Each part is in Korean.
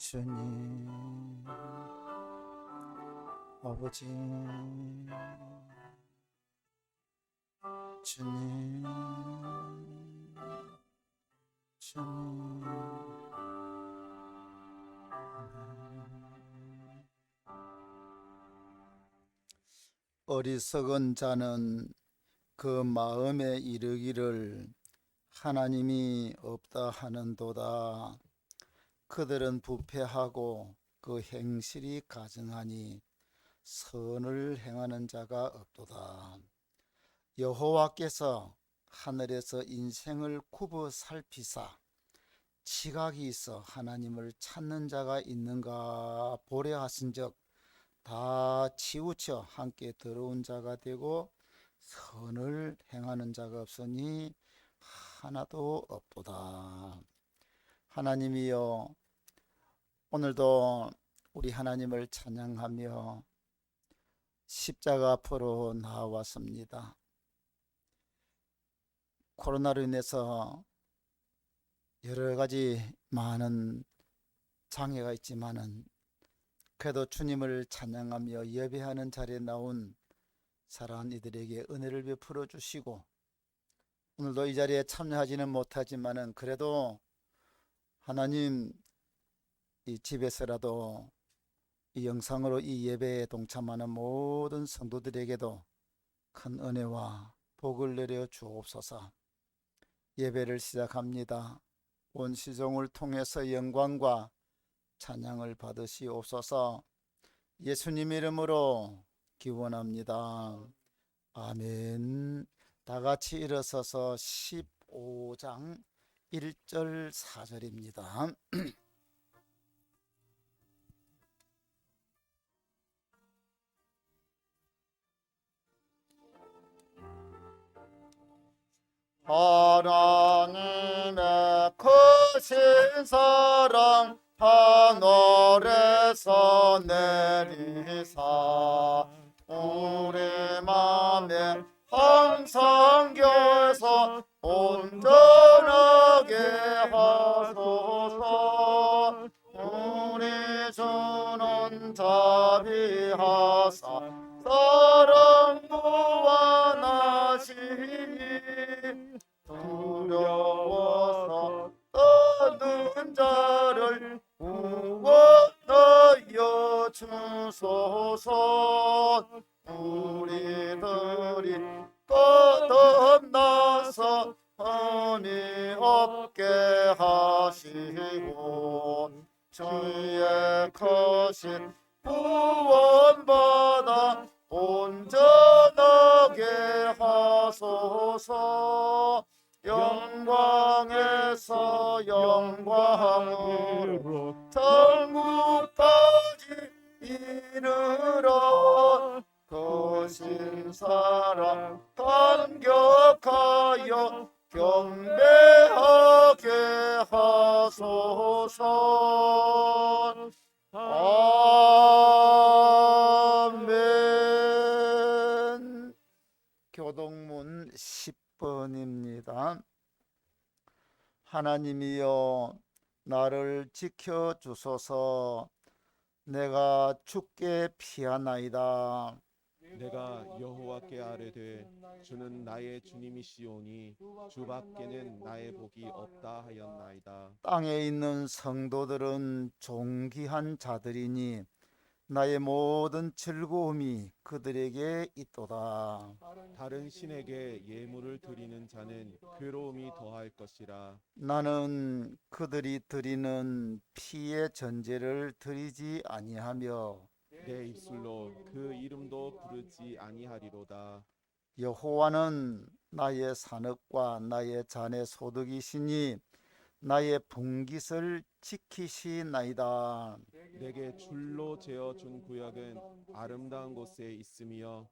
주님, 아버지, 주님, 주님. 어리석은 자는 그 마음에 이르기를 하나님이 없다 하는도다. 그들은 부패하고 그 행실이 가증하니 선을 행하는 자가 없도다. 여호와께서 하늘에서 인생을 굽어 살피사 지각이 있어 하나님을 찾는 자가 있는가 보려 하신즉 다 치우쳐 함께 더러운 자가 되고 선을 행하는 자가 없으니 하나도 없도다. 하나님이여, 오늘도 우리 하나님을 찬양하며 십자가 앞으로 나왔습니다. 코로나로 인해서 여러 가지 많은 장애가 있지만은 그래도 주님을 찬양하며 예배하는 자리에 나온 사랑하는 이들에게 은혜를 베풀어 주시고, 오늘도 이 자리에 참여하지는 못하지만은 그래도 하나님, 이 집에서라도 이 영상으로 이 예배에 동참하는 모든 성도들에게도 큰 은혜와 복을 내려 주옵소서. 예배를 시작합니다. 온 시종을 통해서 영광과 찬양을 받으시옵소서. 예수님 이름으로 기원합니다. 아멘. 다 같이 일어서서 15장 1절 4절입니다. 하나님의 크신 사랑 하늘에서 내리사 우리 맘에 항상 겨서 온전하게 하소서. 우리 주는 자비하사 사랑 무한하시니 두려워서 떠는 자를 구원하여 주소서. 우리들이 거듭나서 흠이 없게 하시고 주의 크신 구원받아 온전하게 하소서. 영광에서 영광으로 천국까지 이르러 크신 사랑 감격하여 경배하게 하소서. 아멘. 교동문 10번입니다. 하나님이여, 나를 지켜주소서. 내가 죽게 피하나이다. 내가 여호와께 아뢰되 주는 나의 주님이시오니 주밖에는 나의 복이 없다 하였나이다. 땅에 있는 성도들은 존귀한 자들이니 나의 모든 즐거움이 그들에게 있도다. 다른 신에게 예물을 드리는 자는 괴로움이 더할 것이라. 나는 그들이 드리는 피의 전제를 드리지 아니하며 내 입술로 그 이름도 부르지 아니하리로다. 여호와는 나의 산업과 나의 잔의 소득이시니 나의 분깃을 지키시나이다. 내게 줄로 재어준 구역은 아름다운 곳에 있으며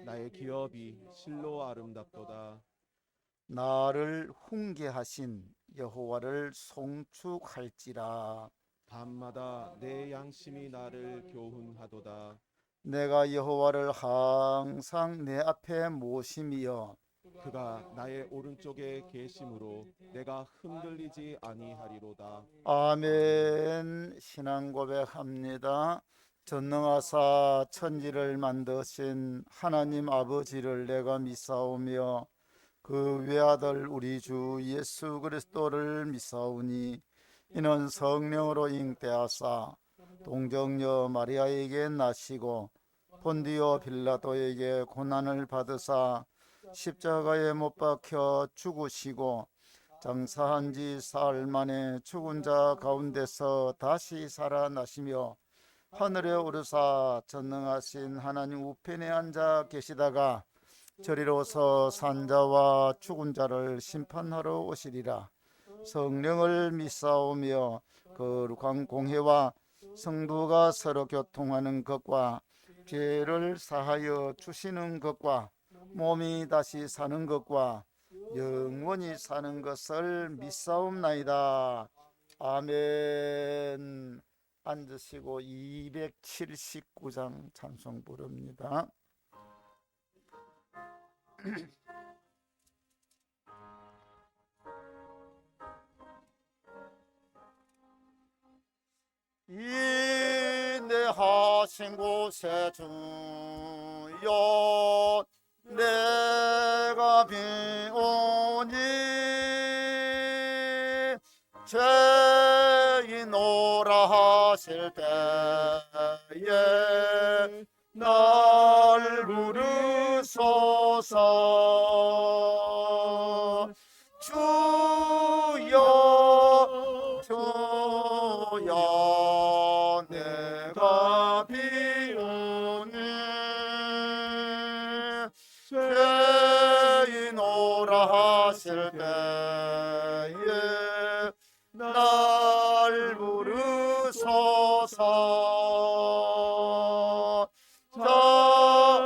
나의 기업이 실로 아름답도다. 나를 훈계하신 여호와를 송축할지라. 밤마다 내 양심이 나를 교훈하도다. 내가 여호와를 항상 내 앞에 모심이여 그가 나의 오른쪽에 계심으로 내가 흔들리지 아니하리로다. 아멘. 신앙 고백합니다. 전능하사 천지를 만드신 하나님 아버지를 내가 믿사오며 그 외아들 우리 주 예수 그리스도를 믿사오니 이는 성령으로 잉태하사 동정녀 마리아에게 나시고 본디오 빌라도에게 고난을 받으사 십자가에 못 박혀 죽으시고 장사한 지 사흘 만에 죽은 자 가운데서 다시 살아나시며 하늘에 오르사 전능하신 하나님 우편에 앉아 계시다가 저리로서 산자와 죽은 자를 심판하러 오시리라. 성령을 믿사오며 거룩한 공회와 성도가 서로 교통하는 것과 죄를 사하여 주시는 것과 몸이 다시 사는 것과 영원히 사는 것을 믿사옵나이다. 아멘. 앉으시고 279장 찬송 부릅니다. 인내하신 곳에 주여 내가 비오니 죄인 오라 하실 때에 날 부르소서. 주여 주여 내가 비오니 죄인 오라 하실 때에 날 부르소서.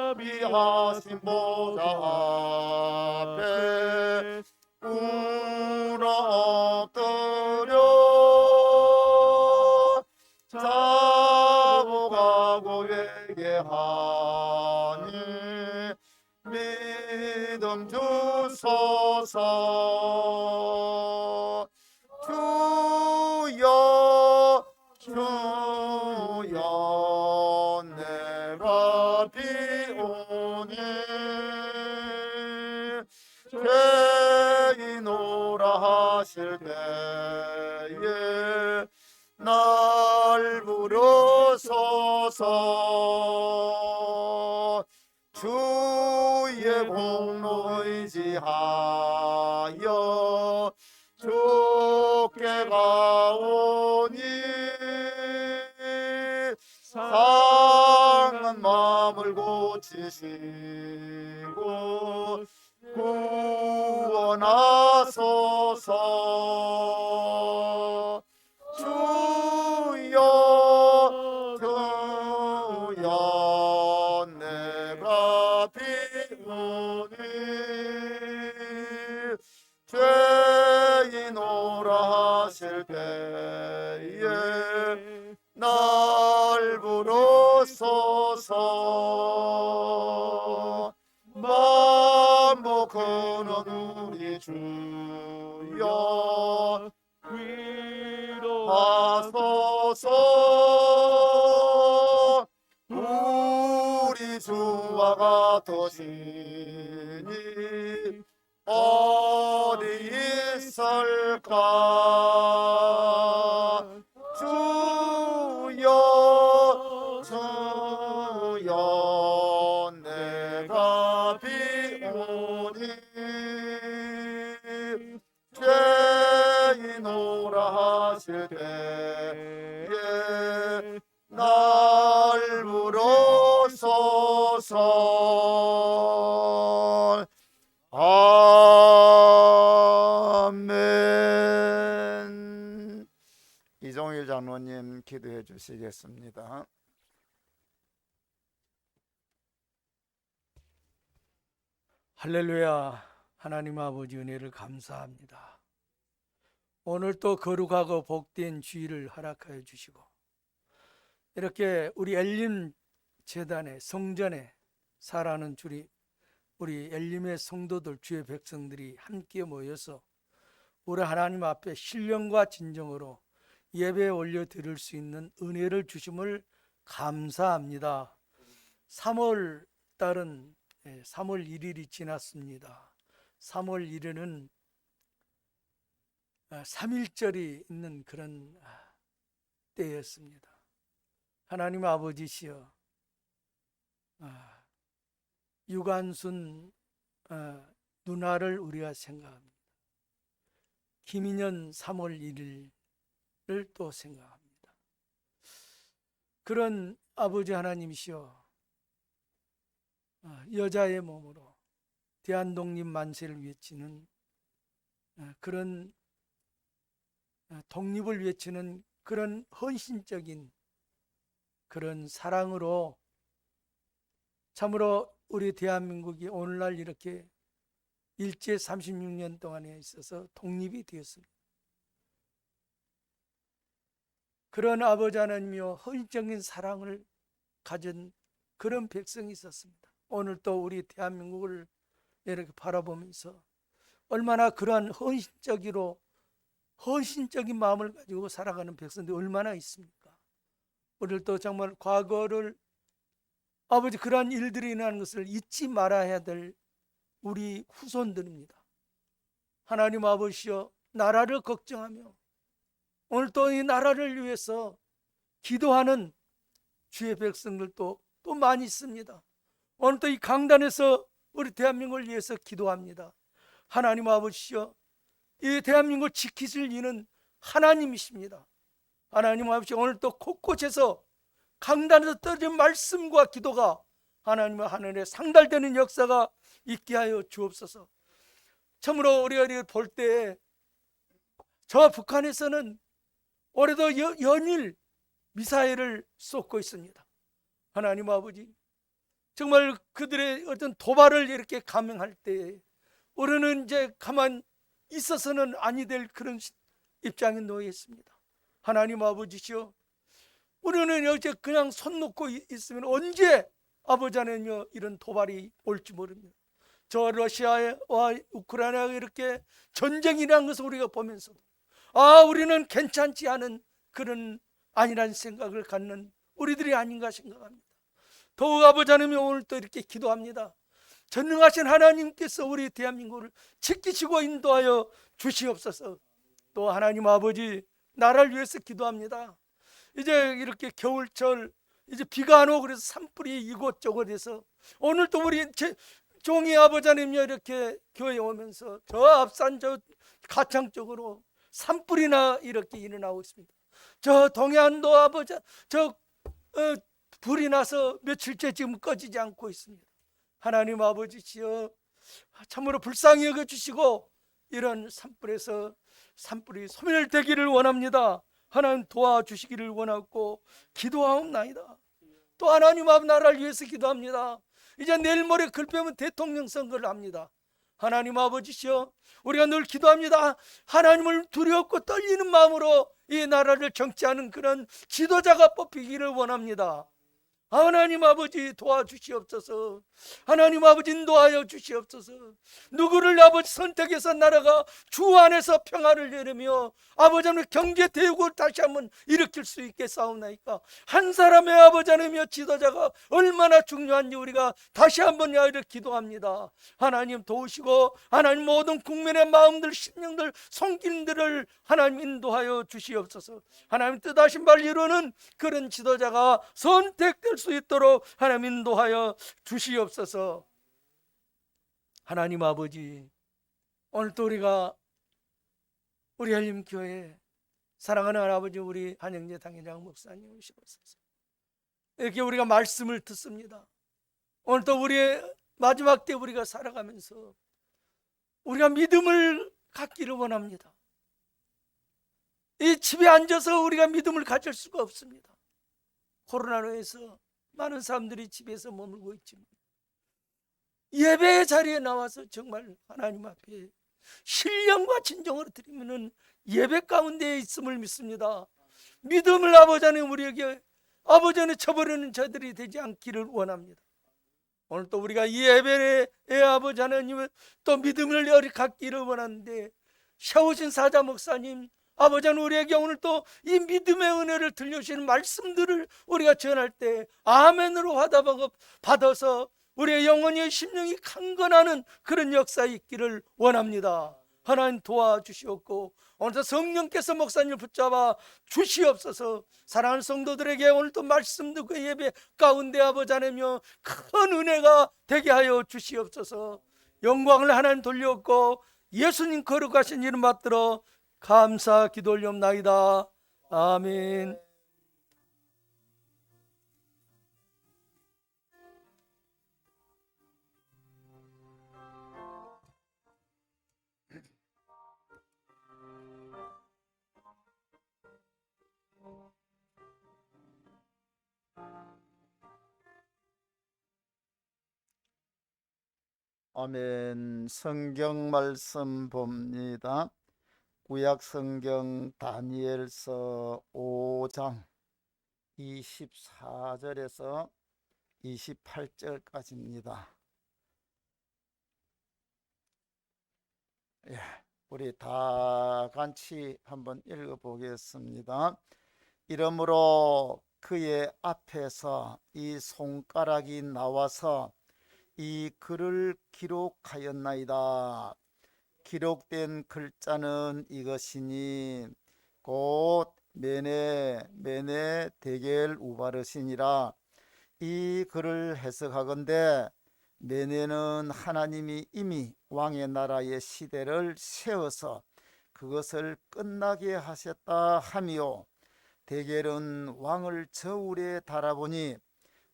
자비하신 보좌 앞에 울어 엎드려 자복하고 회개하니 믿음 주소서. 주여 주여 내가 비오니 죄인 오라 하실 때에 날 부르소서. 주의 공로 의지하여 주께 가오니 상한 마음을 고치시고 구원하소서. 주여 주여 내가 비오니 죄인 오라 하실 때에 날 부르소서. 만복 근원 우리 주여 위로하소서. 우리 주와 같으시니 어디 있을까. 주여 주여 내가 비오니 죄인 오라 하실 때에 날 부르소서. 아멘. 이종일 장로님 기도해 주시겠습니다. 할렐루야. 하나님 아버지 은혜를 감사합니다. 오늘 또 거룩하고 복된 주일을 허락하여 주시고 이렇게 우리 엘림 재단의 성전에 살아가는 주리 우리 엘림의 성도들, 주의 백성들이 함께 모여서 우리 하나님 앞에 신령과 진정으로 예배 올려 드릴 수 있는 은혜를 주심을 감사합니다. 3월 달은 3월 1일이 지났습니다. 3월 1일은 3.1절이 있는 그런 때였습니다. 하나님 아버지시여, 유관순 누나를 우리가 생각합니다. 김인현 3월 1일을 또 생각합니다. 그런 아버지 하나님이시여, 여자의 몸으로 대한독립 만세를 외치는 그런 독립을 외치는 그런 헌신적인 그런 사랑으로 참으로 우리 대한민국이 오늘날 이렇게 일제 36년 동안에 있어서 독립이 되었습니다. 그런 아버지 하나님이여, 헌신적인 사랑을 가진 그런 백성이 있었습니다. 오늘 또 우리 대한민국을 이렇게 바라보면서 얼마나 그러한 헌신적인 마음을 가지고 살아가는 백성들이 얼마나 있습니까? 우리를 또 정말 과거를 아버지 그러한 일들이 일어나는 것을 잊지 말아야 될 우리 후손들입니다. 하나님 아버지여, 나라를 걱정하며 오늘 또 이 나라를 위해서 기도하는 주의 백성들도 또 많이 있습니다. 오늘 또 이 강단에서 우리 대한민국을 위해서 기도합니다. 하나님 아버지여, 이 대한민국을 지키실 이는 하나님이십니다. 하나님 아버지, 오늘 또 곳곳에서 강단에서 떨어진 말씀과 기도가 하나님의 하늘에 상달되는 역사가 있게 하여 주옵소서. 참으로 우리가 볼 때 저 북한에서는 올해도 연일 미사일을 쏟고 있습니다. 하나님 아버지, 정말 그들의 어떤 도발을 이렇게 감행할 때 우리는 이제 가만 있어서는 아니 될 그런 입장에 놓여 있습니다. 하나님 아버지시여, 우리는 어제 그냥 손 놓고 있으면 언제 아버지 하나님여 이런 도발이 올지 모릅니다. 저 러시아와 우크라이나가 이렇게 전쟁이라는 것을 우리가 보면서 우리는 괜찮지 않은 그런 아니라는 생각을 갖는 우리들이 아닌가 생각합니다. 더욱 아버지 하나님 오늘 또 이렇게 기도합니다. 전능하신 하나님께서 우리 대한민국을 지키시고 인도하여 주시옵소서. 또 하나님 아버지, 나라를 위해서 기도합니다. 이제 이렇게 겨울철 이제 비가 안 오고 그래서 산불이 이곳저곳에서 오늘 또 우리 종이 아버지 하나님이 이렇게 교회에 오면서 저 앞산 저 가창 쪽으로 산불이나 이렇게 일어나고 있습니다. 저 동해안도 아버지 불이 나서 며칠째 지금 꺼지지 않고 있습니다. 하나님 아버지시여, 참으로 불쌍히 여겨주시고 이런 산불에서 산불이 소멸되기를 원합니다. 하나님 도와주시기를 원하고 기도하옵나이다. 또 하나님 앞 나라를 위해서 기도합니다. 이제 내일 모레 글빼면 대통령 선거를 합니다. 하나님 아버지시여, 우리가 늘 기도합니다. 하나님을 두렵고 떨리는 마음으로 이 나라를 정치하는 그런 지도자가 뽑히기를 원합니다. 하나님 아버지 도와주시옵소서. 하나님 아버지 인도하여 주시옵소서. 누구를 아버지 선택해서 나라가 주 안에서 평화를 내리며 아버지 하나님 경제 대국을 다시 한번 일으킬 수 있게 싸우나이까. 한 사람의 아버지 하나님이여 지도자가 얼마나 중요한지 우리가 다시 한번 이렇게 기도합니다. 하나님 도우시고 하나님 모든 국민의 마음들, 심령들, 손길들을 하나님 인도하여 주시옵소서. 하나님 뜻하신 바를 이루는 그런 지도자가 선택될 수 있도록 하나님 인도하여 주시옵소서. 하나님 아버지, 오늘도 우리가 우리 한림교회 사랑하는 아버지 우리 한영재 당회장 목사님 오시옵소서. 이렇게 우리가 말씀을 듣습니다. 오늘도 우리의 마지막 때 우리가 살아가면서 우리가 믿음을 갖기를 원합니다. 이 집에 앉아서 우리가 믿음을 가질 수가 없습니다. 코로나로 해서 많은 사람들이 집에서 머물고 있지만 예배의 자리에 나와서 정말 하나님 앞에 신령과 진정으로 드리면 예배 가운데 있음을 믿습니다. 믿음을 아버지 하나님 우리에게 아버지 안에 쳐버리는 저들이 되지 않기를 원합니다. 오늘 또 우리가 이 예배에 아버지 하나님을 또 믿음을 여리 갖기를 원하는데, 세우신 사자 목사님 아버지 하나님, 우리에게 오늘 또 이 믿음의 은혜를 들려주시는 말씀들을 우리가 전할 때 아멘으로 화답하고 받아서 우리의 영혼의 심령이 강건하는 그런 역사 있기를 원합니다. 하나님 도와주시옵고, 오늘도 성령께서 목사님을 붙잡아 주시옵소서. 사랑하는 성도들에게 오늘 또 말씀 듣고 예배 가운데 아버지 하나며 큰 은혜가 되게 하여 주시옵소서. 영광을 하나님 돌려옵고 예수님 거룩하신 이름 받들어 감사 기도 올리옵나이다. 아멘. 아멘. 성경 말씀 봅니다. 구약 성경 다니엘서 5장 24절에서 28절까지입니다. 우리 다 같이 한번 읽어보겠습니다. 이러므로 그의 앞에서 이 손가락이 나와서 이 글을 기록하였나이다. 기록된 글자는 이것이니 곧 메네 데겔 우바르시니라. 이 글을 해석하건대 메네는 하나님이 이미 왕의 나라의 시대를 세워서 그것을 끝나게 하셨다 하며, 데겔은 왕을 저울에 달아보니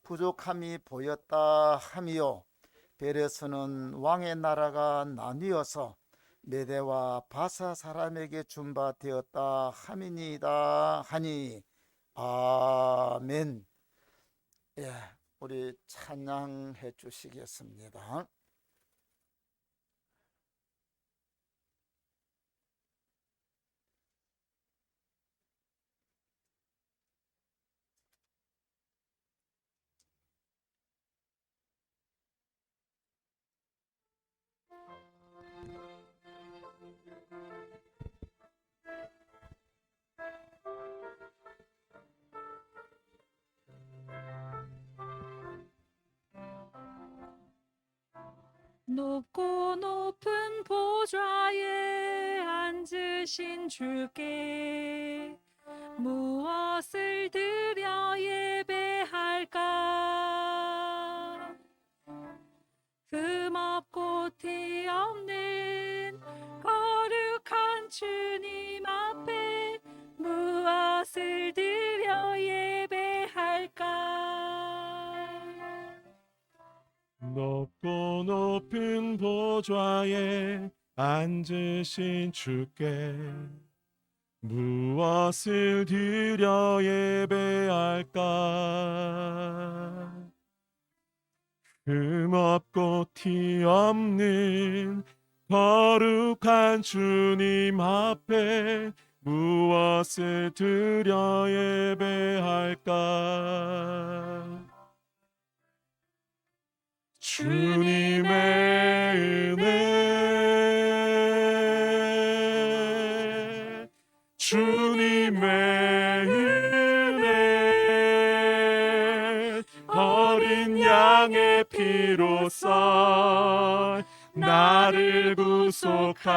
부족함이 보였다 하며, 베레스는 왕의 나라가 나뉘어서 메대와 바사 사람에게 준 바 되었다 함이니이다 하니. 아멘. 우리 찬양해 주시겠습니다. 높고 높은 보좌에 앉으신 주께 무엇을 드려 예배할까? 흠없고 티 없는 거룩한 주님 앞에 무엇을 드려 예배할까? 높고 높은 보좌에 앉으신 주께 무엇을 드려 예배할까? 흠없고 티 없는 거룩한 주님 앞에 무엇을 드려 예배할까? 주님의 은혜, 주님의 은혜, 어린 양의 피로써 나를 구속한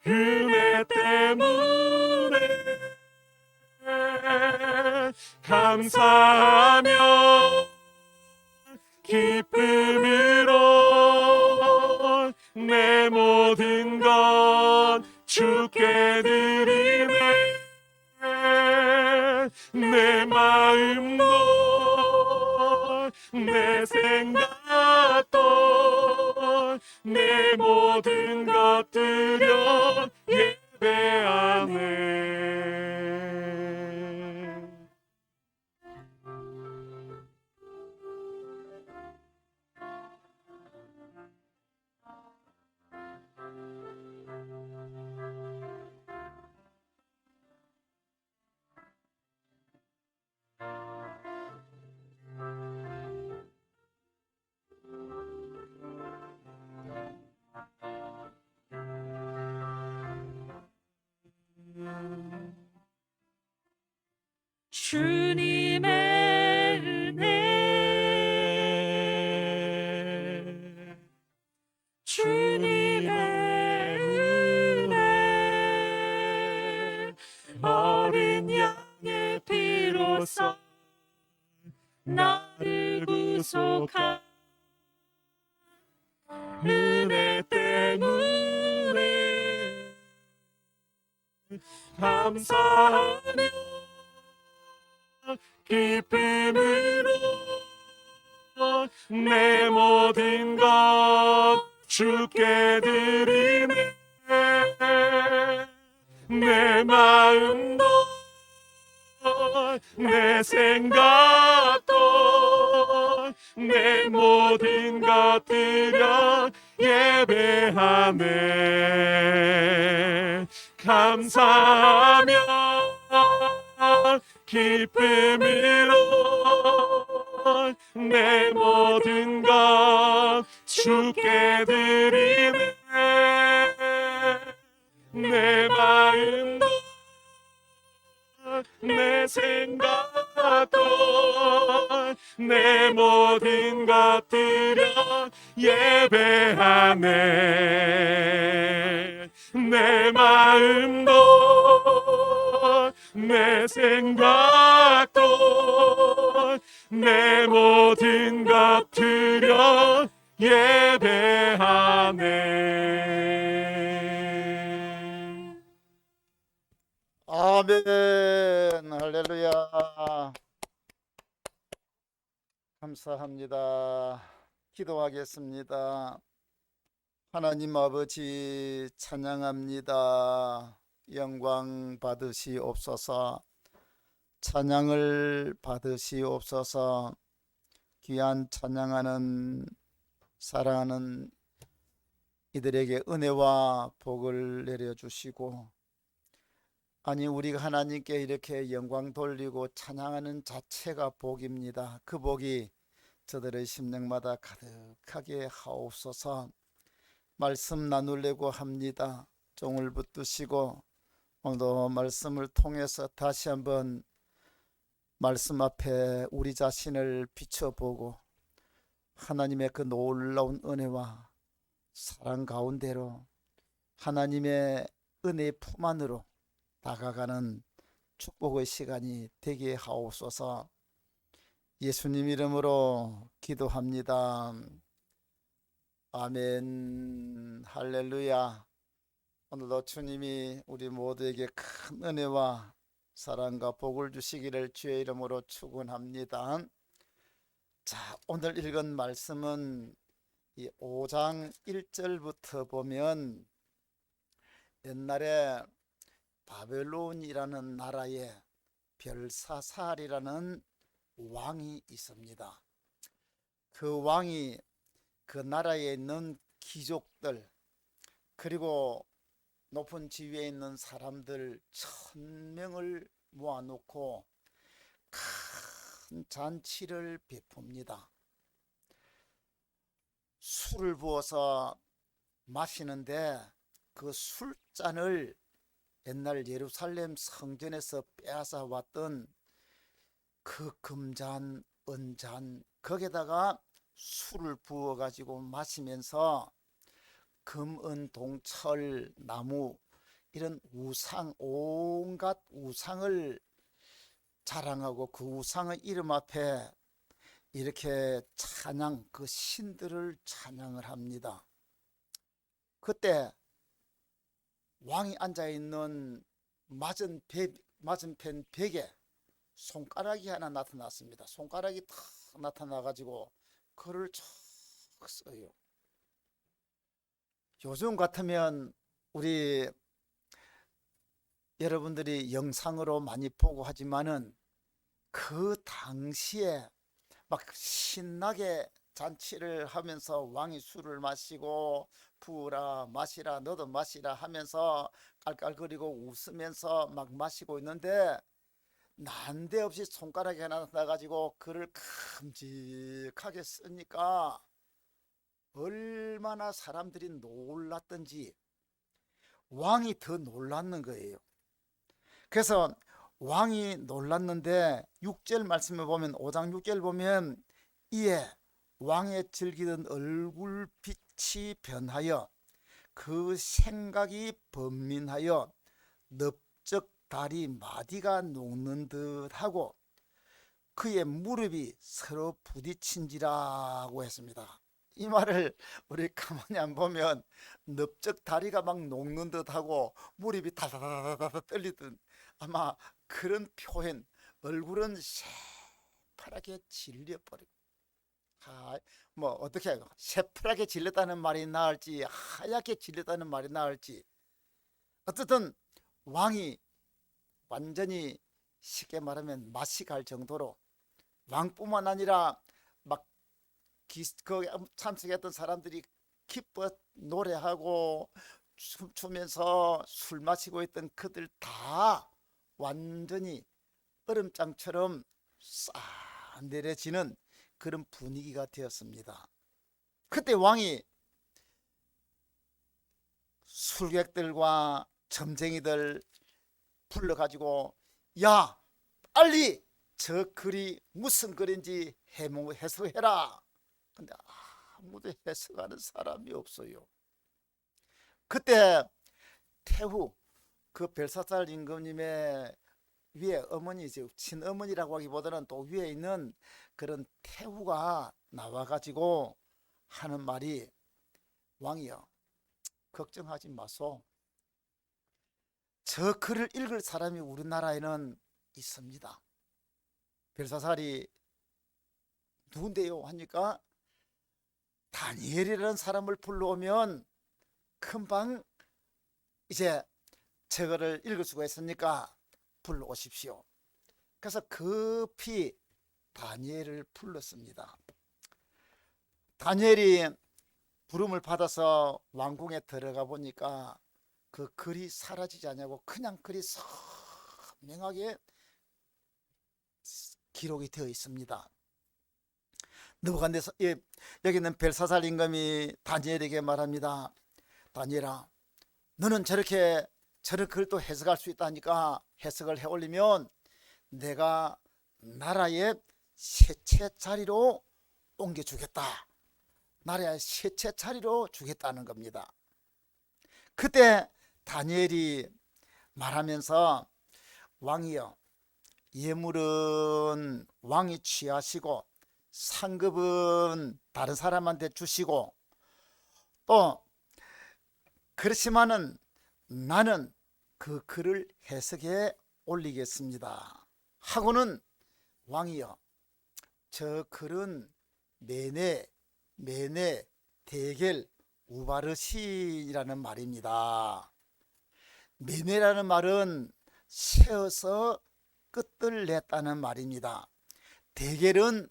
은혜 때문에 감사하며 기쁨으로 내 모든 것 주께 드리네. 내 마음도 내 생각도 내 모든 것 드려 예배하네. 어린 양의 피로써 나를 구속한 은혜 때문에 감사하며 기쁨으로 내 모든 것 주께 드리네. 내 마음도 내 생각도 내 모든 것 드려 예배하네. 감사하며 기쁨으로 내 모든 것 주께 드리네. 내 마음도 내 생각도 내 모든 것 드려 예배하네. 내 마음도 내 생각도 내 모든 것 드려 예배하네. 아멘. 할렐루야. 감사합니다. 기도하겠습니다. 하나님 아버지 찬양합니다. 영광 받으시옵소서. 찬양을 받으시옵소서. 귀한 찬양하는 사랑하는 이들에게 은혜와 복을 내려주시고, 아니 우리가 하나님께 이렇게 영광 돌리고 찬양하는 자체가 복입니다. 그 복이 저들의 심령마다 가득하게 하옵소서. 말씀 나누려고 합니다. 종을 붙드시고 오늘도 말씀을 통해서 다시 한번 말씀 앞에 우리 자신을 비춰보고 하나님의 그 놀라운 은혜와 사랑 가운데로 하나님의 은혜의 품 안으로 다가가는 축복의 시간이 되게 하옵소서. 예수님 이름으로 기도합니다. 아멘. 할렐루야. 오늘도 주님이 우리 모두에게 큰 은혜와 사랑과 복을 주시기를 주의 이름으로 축원합니다. 자, 오늘 읽은 말씀은 이 5장 1절부터 보면 옛날에 바벨론이라는 나라에 벨사살이라는 왕이 있습니다. 그 왕이 그 나라에 있는 귀족들 그리고 높은 지위에 있는 사람들 1000명을 모아놓고 큰 잔치를 베풉니다. 술을 부어서 마시는데 그 술잔을 옛날 예루살렘 성전에서 빼앗아 왔던 그 금잔, 은잔 거기에다가 술을 부어 가지고 마시면서 금, 은, 동, 철, 나무 이런 우상, 온갖 우상을 자랑하고 그 우상의 이름 앞에 이렇게 찬양, 그 신들을 찬양을 합니다. 그때 왕이 앉아있는 맞은편 벽에 손가락이 하나 나타났습니다. 손가락이 탁 나타나가지고 글을 쫙 써요. 요즘 같으면 우리 여러분들이 영상으로 많이 보고 하지만은 그 당시에 막 신나게 잔치를 하면서 왕이 술을 마시고 부으라 마시라 너도 마시라 하면서 깔깔거리고 웃으면서 막 마시고 있는데 난데없이 손가락이 하나 나가지고 글을 큼직하게 쓰니까 얼마나 사람들이 놀랐던지 왕이 더 놀랐는 거예요. 그래서 왕이 놀랐는데 6절 말씀을 보면 5장 6절 보면 이에 왕의 즐기던 얼굴빛이 변하여 그 생각이 번민하여 넓적 다리 마디가 녹는 듯하고 그의 무릎이 서로 부딪힌지라고 했습니다. 이 말을 우리 가만히 안 보면 넓적 다리가 막 녹는 듯하고 무릎이 다다다다다 떨리듯 아마 그런 표현, 얼굴은 새파랗게 질려버리고 뭐 어떻게 새파랗게 질렸다는 말이 나을지 하얗게 질렸다는 말이 나을지 어쨌든 왕이 완전히 쉽게 말하면 맛이 갈 정도로 왕뿐만 아니라 막 거기 참석했던 사람들이 기뻐 노래하고 춤추면서 술 마시고 있던 그들 다 완전히 얼음장처럼 싹 내려지는 그런 분위기가 되었습니다. 그때 왕이 술객들과 점쟁이들 불러가지고 야 빨리 저 글이 무슨 글인지 해석해라. 근데 아무도 해석하는 사람이 없어요. 그때 태후 그 벨사살 임금님의 위에 어머니죠. 친어머니라고 하기보다는 또 위에 있는 그런 태후가 나와가지고 하는 말이 왕이여 걱정하지 마소. 저 글을 읽을 사람이 우리나라에는 있습니다. 벨사살이 누군데요? 하니까 다니엘이라는 사람을 불러오면 금방 이제 저거를 읽을 수가 있으니까 불러오십시오. 그래서 급히 다니엘을 불렀습니다. 다니엘이 부름을 받아서 왕궁에 들어가 보니까 그 글이 사라지지 않냐고 그냥 글이 선명하게 기록이 되어 있습니다. 느부갓네살 여기는 벨사살 임금이 다니엘에게 말합니다. 다니엘아, 너는 저런 글도 해석할 수 있다니까 해석을 해올리면 내가 나라의 셋째 자리로 옮겨주겠다. 나라의 셋째 자리로 주겠다는 겁니다. 그때 다니엘이 말하면서 왕이여, 예물은 왕이 취하시고 상급은 다른 사람한테 주시고 또 그렇지만은 나는 그 글을 해석해 올리겠습니다 하고는 왕이여 저 글은 메네 데겔 우바르신이라는 말입니다. 메네라는 말은 세어서 끝을 냈다는 말입니다. 데겔은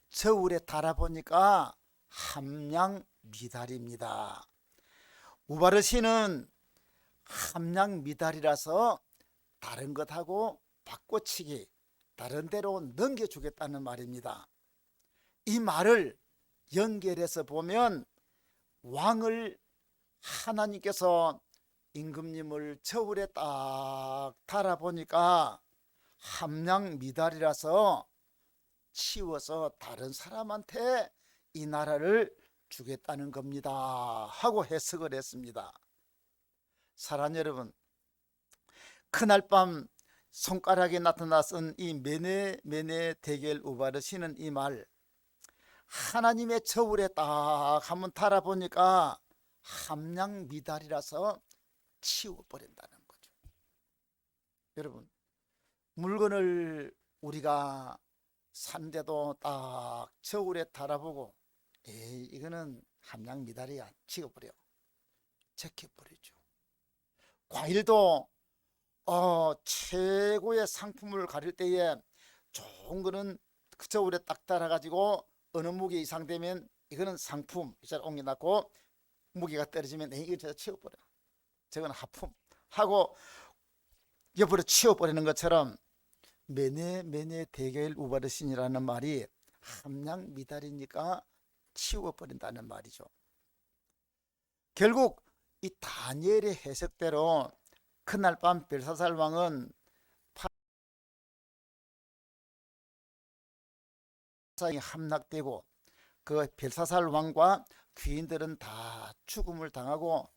저울에 달아보니까 함량 미달입니다. 우바르신은 함량 미달이라서 다른 것하고 바꿔치기 다른 데로 넘겨주겠다는 말입니다. 이 말을 연결해서 보면 왕을 하나님께서 임금님을 저울에 딱 달아보니까 함량 미달이라서 치워서 다른 사람한테 이 나라를 주겠다는 겁니다 하고 해석을 했습니다. 사랑하는 여러분, 그날 밤 손가락에 나타났은 이 메네 데겔 우바르신은 이 말 하나님의 저울에 딱 한번 달아보니까 함량 미달이라서 치워버린다는 거죠. 여러분, 물건을 우리가 산데도 딱 저울에 달아보고 이거는 함량 미달이야 치워버려 제껴버리죠. 과일도 최고의 상품을 가릴 때에 좋은 거는 그 저울에 딱 달아가지고 어느 무게 이상 되면 이거는 상품 이제 옮겨놨고 무게가 떨어지면 이거 저 치워버려 저건 하품 하고 옆으로 치워버리는 것처럼 메네 데겔 우바르신이라는 말이 함량 미달이니까 치워버린다는 말이죠. 결국 이 다니엘의 해석대로 그날 밤 벨사살 왕은 파상이 함락되고 그 벨사살 왕과 귀인들은 다 죽음을 당하고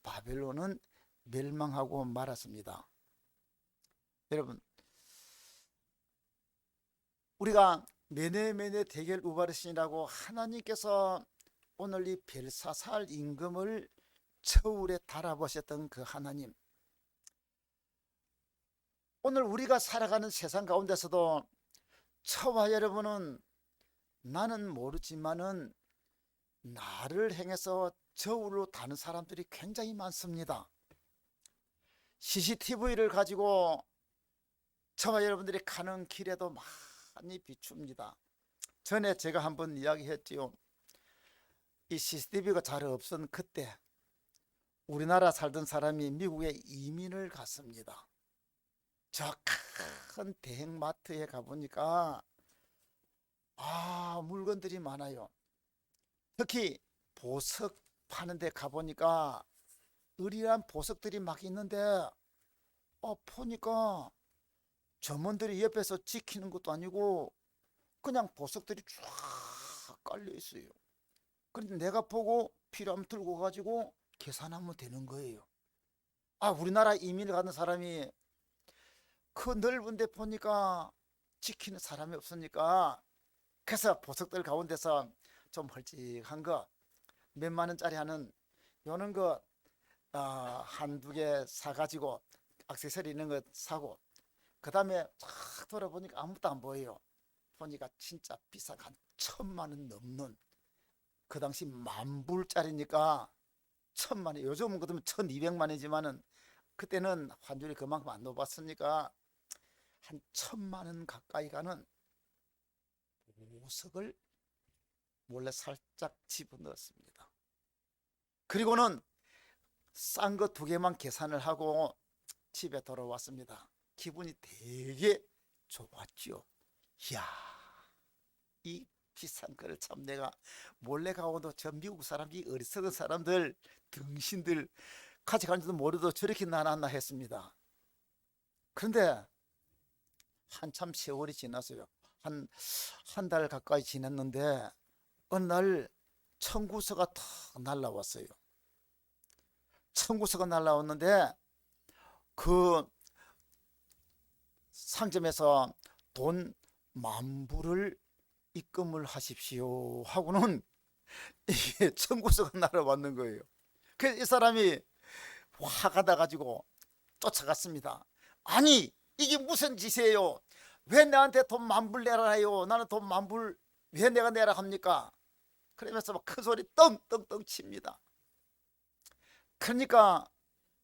바벨론은 멸망하고 말았습니다. 여러분, 우리가 매네매네 대결 우바르신이라고 하나님께서 오늘 이 벨사살 임금을 저울에 달아보셨던 그 하나님, 오늘 우리가 살아가는 세상 가운데서도 저와 여러분은 나는 모르지만은 나를 행해서 저울로 다는 사람들이 굉장히 많습니다. CCTV를 가지고 저와 여러분들이 가는 길에도 많이 비춥니다. 전에 제가 한번 이야기했지요. 이 CCTV가 잘 없던 그때 우리나라 살던 사람이 미국에 이민을 갔습니다. 저 큰 대형마트에 가보니까 물건들이 많아요. 특히 보석 파는 데 가보니까 으리란 보석들이 막 있는데 보니까 점원들이 옆에서 지키는 것도 아니고 그냥 보석들이 쫙 깔려 있어요. 그런데 내가 보고 필요하면 들고 가지고 계산하면 되는 거예요. 우리나라 이민을 가는 사람이 그 넓은 데 보니까 지키는 사람이 없으니까 그래서 보석들 가운데서 좀 헐찍한 거 몇만 원짜리 하는 요런 거 한두 개 사가지고 액세서리 있는 거 사고, 그 다음에 쫙 돌아보니까 아무것도 안 보여요. 보니까 진짜 비싼 한 1,000만 원 넘는, 그 당시 10,000불짜리니까 1,000만 원, 요즘은 그러면 1,200만 원이지만은 그때는 환율이 그만큼 안 높았으니까 한 1,000만 원 가까이 가는 보석을 몰래 살짝 집어넣었습니다. 그리고는 싼 거 2개만 계산을 하고 집에 돌아왔습니다. 기분이 되게 좋았죠. 이야, 이 비싼 거를 참 내가 몰래 가고도 저 미국 사람이 어리석은 사람들, 등신들 가져가는지도 모르도 저렇게 나눴나 했습니다. 그런데 한참 세월이 지났어요. 한 달 가까이 지났는데 어느 날 청구서가 탁 날라왔어요. 청구서가 날라왔는데 그 상점에서 돈 10,000불을 입금을 하십시오 하고는 이게 청구서가 날아왔는 거예요. 그래서 이 사람이 화가 나가지고 쫓아갔습니다. 아니 이게 무슨 짓이에요? 왜 나한테 돈 10,000불 내라 해요? 나는 돈 10,000불 왜 내가 내라 합니까? 그러면서 막 큰 소리 떵떵떵 칩니다. 그러니까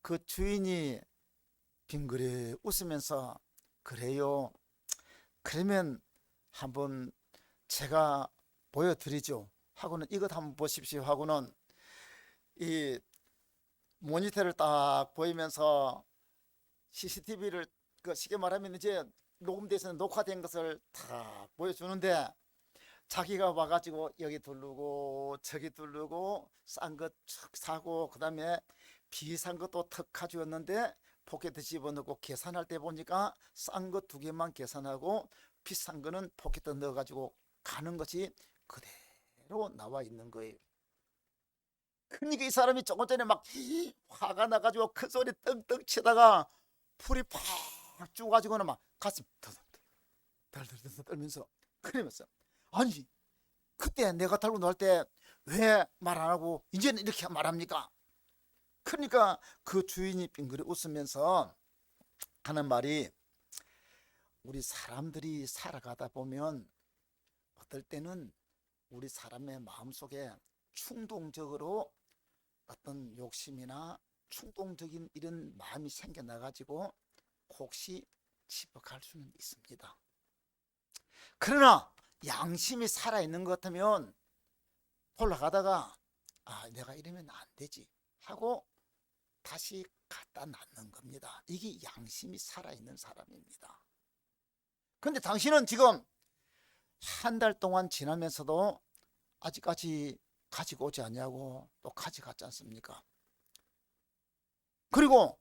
그 주인이 빙그레 웃으면서 그래요, 그러면 한번 제가 보여드리죠 하고는 이것 한번 보십시오 하고는 이 모니터를 딱 보이면서 CCTV를 쉽게 말하면 이제 녹음돼서 녹화된 것을 다 보여주는데 자기가 와가지고 여기 두르고 저기 두르고 싼 것 사고 그 다음에 비싼 것도 턱 가져왔는데 포켓에 집어넣고 계산할 때 보니까 싼 거 2개만 계산하고 비싼 거는 포켓에 넣어가지고 가는 것이 그대로 나와 있는 거예요. 그러니까 이 사람이 조금 전에 막 화가 나가지고 큰 소리 떵떵 치다가 풀이 팍 죽어가지고는 막 가슴 덜덜덜 떨면서 그러면서 아니 그때 내가 달고 놀 때 왜 말 안 하고 이제는 이렇게 말합니까? 그러니까 그 주인이 빙그레 웃으면서 하는 말이, 우리 사람들이 살아가다 보면 어떨 때는 우리 사람의 마음속에 충동적으로 어떤 욕심이나 충동적인 이런 마음이 생겨나 가지고 혹시 집어갈 수는 있습니다. 그러나 양심이 살아있는 것 같으면 올라가다가 내가 이러면 안 되지 하고 다시 갖다 놨는 겁니다. 이게 양심이 살아있는 사람입니다. 그런데 당신은 지금 한 달 동안 지나면서도 아직까지 가지고 오지 않냐고 또 가져갔지 않습니까? 그리고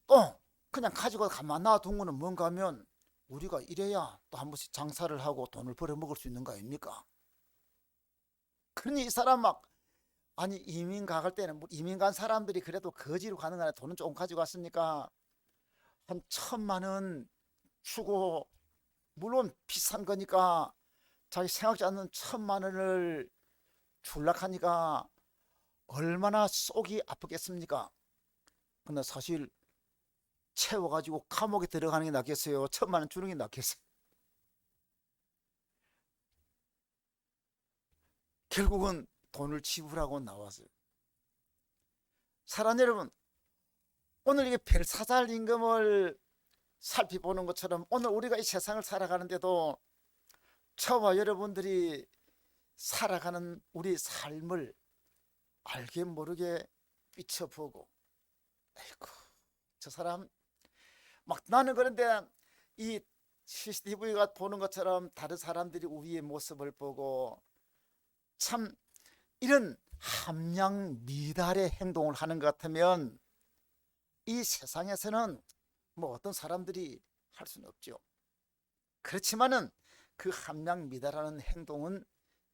또 그냥 가지고 가만 놔둔 거는 뭔가 하면 우리가 이래야 또 한 번씩 장사를 하고 돈을 벌어 먹을 수 있는 거 아닙니까? 그러니 이 사람 막 아니 이민 가갈 때는 이민 간 사람들이 그래도 거지로 가는 거 아니라 돈은 조금 가지고 왔으니까 한 1,000만 원 주고, 물론 비싼 거니까 자기 생각지 않는 1,000만 원을 줄락 하니까 얼마나 속이 아프겠습니까? 근데 사실 채워가지고 감옥에 들어가는 게 낫겠어요? 1,000만 원 주는 게 낫겠어요? 결국은 돈을 지불하고 나왔어요. 사랑 여러분, 오늘 이게 벨사살 임금을 살펴보는 것처럼 오늘 우리가 이 세상을 살아가는데도 저와 여러분들이 살아가는 우리 삶을 알게 모르게 비춰보고, 아이고 저 사람 막, 나는 그런데 이 CCTV가 보는 것처럼 다른 사람들이 우리의 모습을 보고 참 이런 함량 미달의 행동을 하는 것 같으면 이 세상에서는 뭐 어떤 사람들이 할 수는 없죠. 그렇지만은 그 함량 미달하는 행동은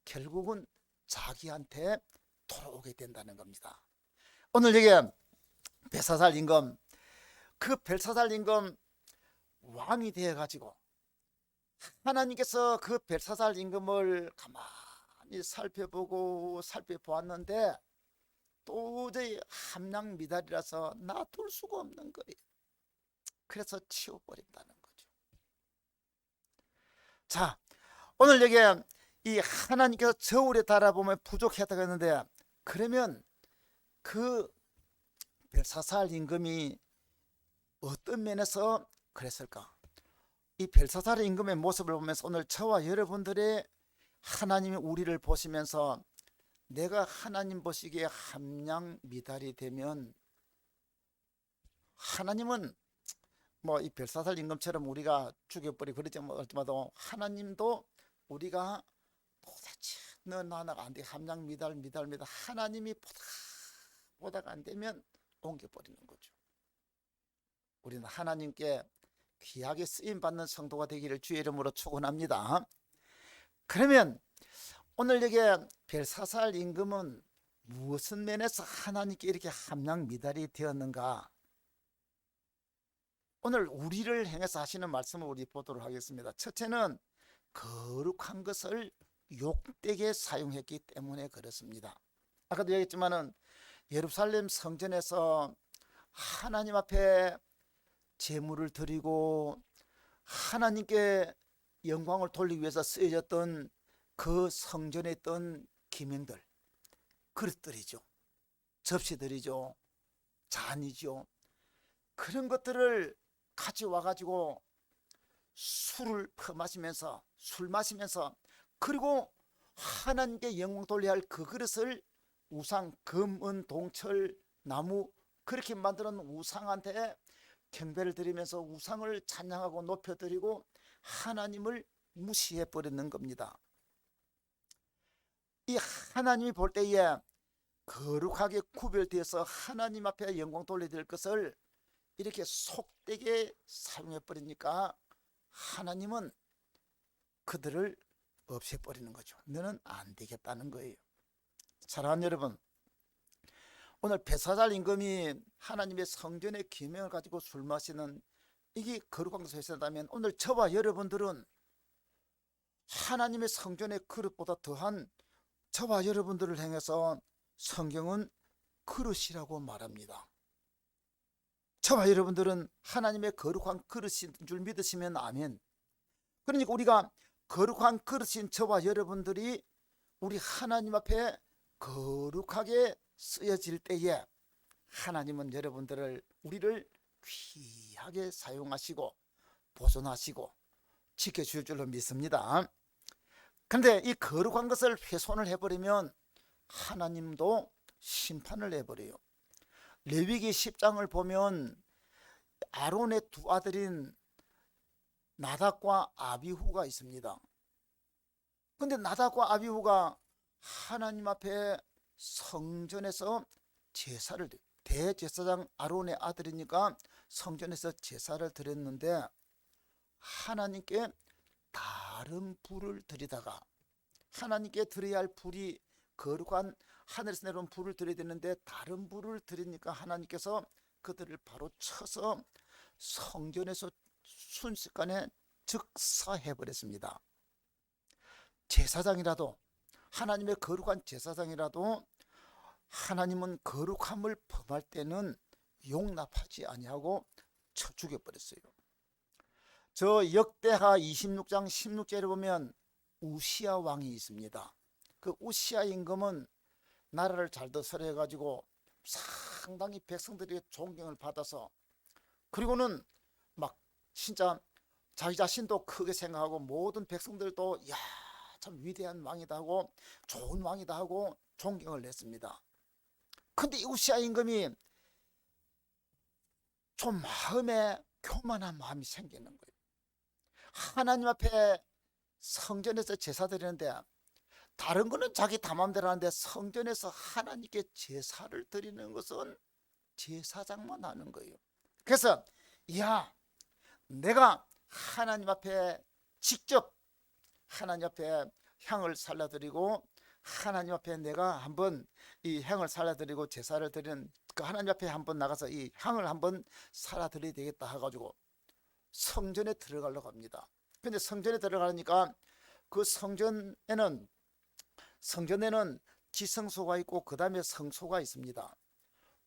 결국은 자기한테 돌아오게 된다는 겁니다. 오늘 여기 벨사살 임금, 그 벨사살 임금 왕이 되어 가지고 하나님께서 그 벨사살 임금을 가만히 살펴보았는데 도저히 함량 미달이라서 놔둘 수가 없는 거예요. 그래서 치워버린다는 거죠. 자, 오늘 여기 이 하나님께서 저울에 달아보면 부족하다고 했는데, 그러면 그 벨사살 임금이 어떤 면에서 그랬을까? 이 벨사살 임금의 모습을 보면서 오늘 저와 여러분들의 하나님이 우리를 보시면서 내가 하나님 보시기에 함량 미달이 되면, 하나님은 뭐 이 벨사살 임금처럼 우리가 죽여버리고 그러지 못하더라도 하나님도 우리가 도대체 너 나가 안 돼, 함량 미달 하나님이 보다가 안 되면 옮겨버리는 거죠. 우리는 하나님께 귀하게 쓰임받는 성도가 되기를 주의 이름으로 축원합니다. 그러면 오늘 여기 벨사살 임금은 무슨 면에서 하나님께 이렇게 함량 미달이 되었는가? 오늘 우리를 향해서 하시는 말씀을 우리 보도록 하겠습니다. 첫째는 거룩한 것을 욕되게 사용했기 때문에 그렇습니다. 아까도 얘기했지만은 예루살렘 성전에서 하나님 앞에 제물을 드리고 하나님께 영광을 돌리기 위해서 쓰여졌던 그 성전에 있던 기명들, 그릇들이죠, 접시들이죠, 잔이죠, 그런 것들을 가져와 가지고 술을 퍼마시면서, 술 마시면서, 그리고 하나님께 영광 돌려야 할 그 그릇을 우상, 금, 은, 동철, 나무, 그렇게 만들어 놓은 우상한테 경배를 드리면서 우상을 찬양하고 높여드리고 하나님을 무시해 버리는 겁니다. 이 하나님이 볼 때에 거룩하게 구별되어서 하나님 앞에 영광 돌려드릴 것을 이렇게 속되게 사용해 버리니까 하나님은 그들을 없애버리는 거죠. 너는 안 되겠다는 거예요. 사랑하는 여러분, 오늘 벨사살 임금이 하나님의 성전의 기명을 가지고 술 마시는 이게 거룩한 것을 했다면, 오늘 저와 여러분들은 하나님의 성전의 그릇보다 더한 저와 여러분들을 향해서 성경은 그릇이라고 말합니다. 저와 여러분들은 하나님의 거룩한 그릇인 줄 믿으시면 아멘. 그러니까 우리가 거룩한 그릇인 저와 여러분들이 우리 하나님 앞에 거룩하게 쓰여질 때에 하나님은 여러분들을, 우리를 귀하게 사용하시고 보존하시고 지켜줄 줄로 믿습니다. 그런데 이 거룩한 것을 훼손을 해버리면 하나님도 심판을 해버려요. 레위기 10장을 보면 아론의 두 아들인 나답과 아비후가 있습니다. 그런데 나답과 아비후가 하나님 앞에 성전에서 제사를, 대제사장 아론의 아들이니까 성전에서 제사를 드렸는데 하나님께 다른 불을 드리다가, 하나님께 드려야 할 불이 거룩한 하늘에서 내려온 불을 드려야 되는데 다른 불을 드리니까 하나님께서 그들을 바로 쳐서 성전에서 순식간에 즉사해버렸습니다. 제사장이라도, 하나님의 거룩한 제사장이라도 하나님은 거룩함을 범할 때는 용납하지 아니하고 쳐 죽여버렸어요. 저 역대하 26장 16절에 보면 우시야 왕이 있습니다. 그 우시야 임금은 나라를 잘 다스려 가지고 상당히 백성들의 존경을 받아서, 그리고는 막 진짜 자기 자신도 크게 생각하고 모든 백성들도 야, 참 위대한 왕이다 하고 좋은 왕이다 하고 존경을 냈습니다. 근데 이 우시야 임금이 좀 마음에 교만한 마음이 생기는 거예요. 하나님 앞에 성전에서 제사 드리는데, 다른 거는 자기 맘대로 하는데 성전에서 하나님께 제사를 드리는 것은 제사장만 하는 거예요. 그래서 야, 내가 하나님 앞에 직접 하나님 앞에 향을 살라드리고, 하나님 앞에 내가 한번 이 향을 살라드리고 제사를 드리는 그 하나님 앞에 한번 나가서 이 향을 한번 살아드려야 되겠다 해가지고 성전에 들어가려고 합니다. 근데 성전에 들어가니까 그 성전에는 지성소가 있고 그 다음에 성소가 있습니다.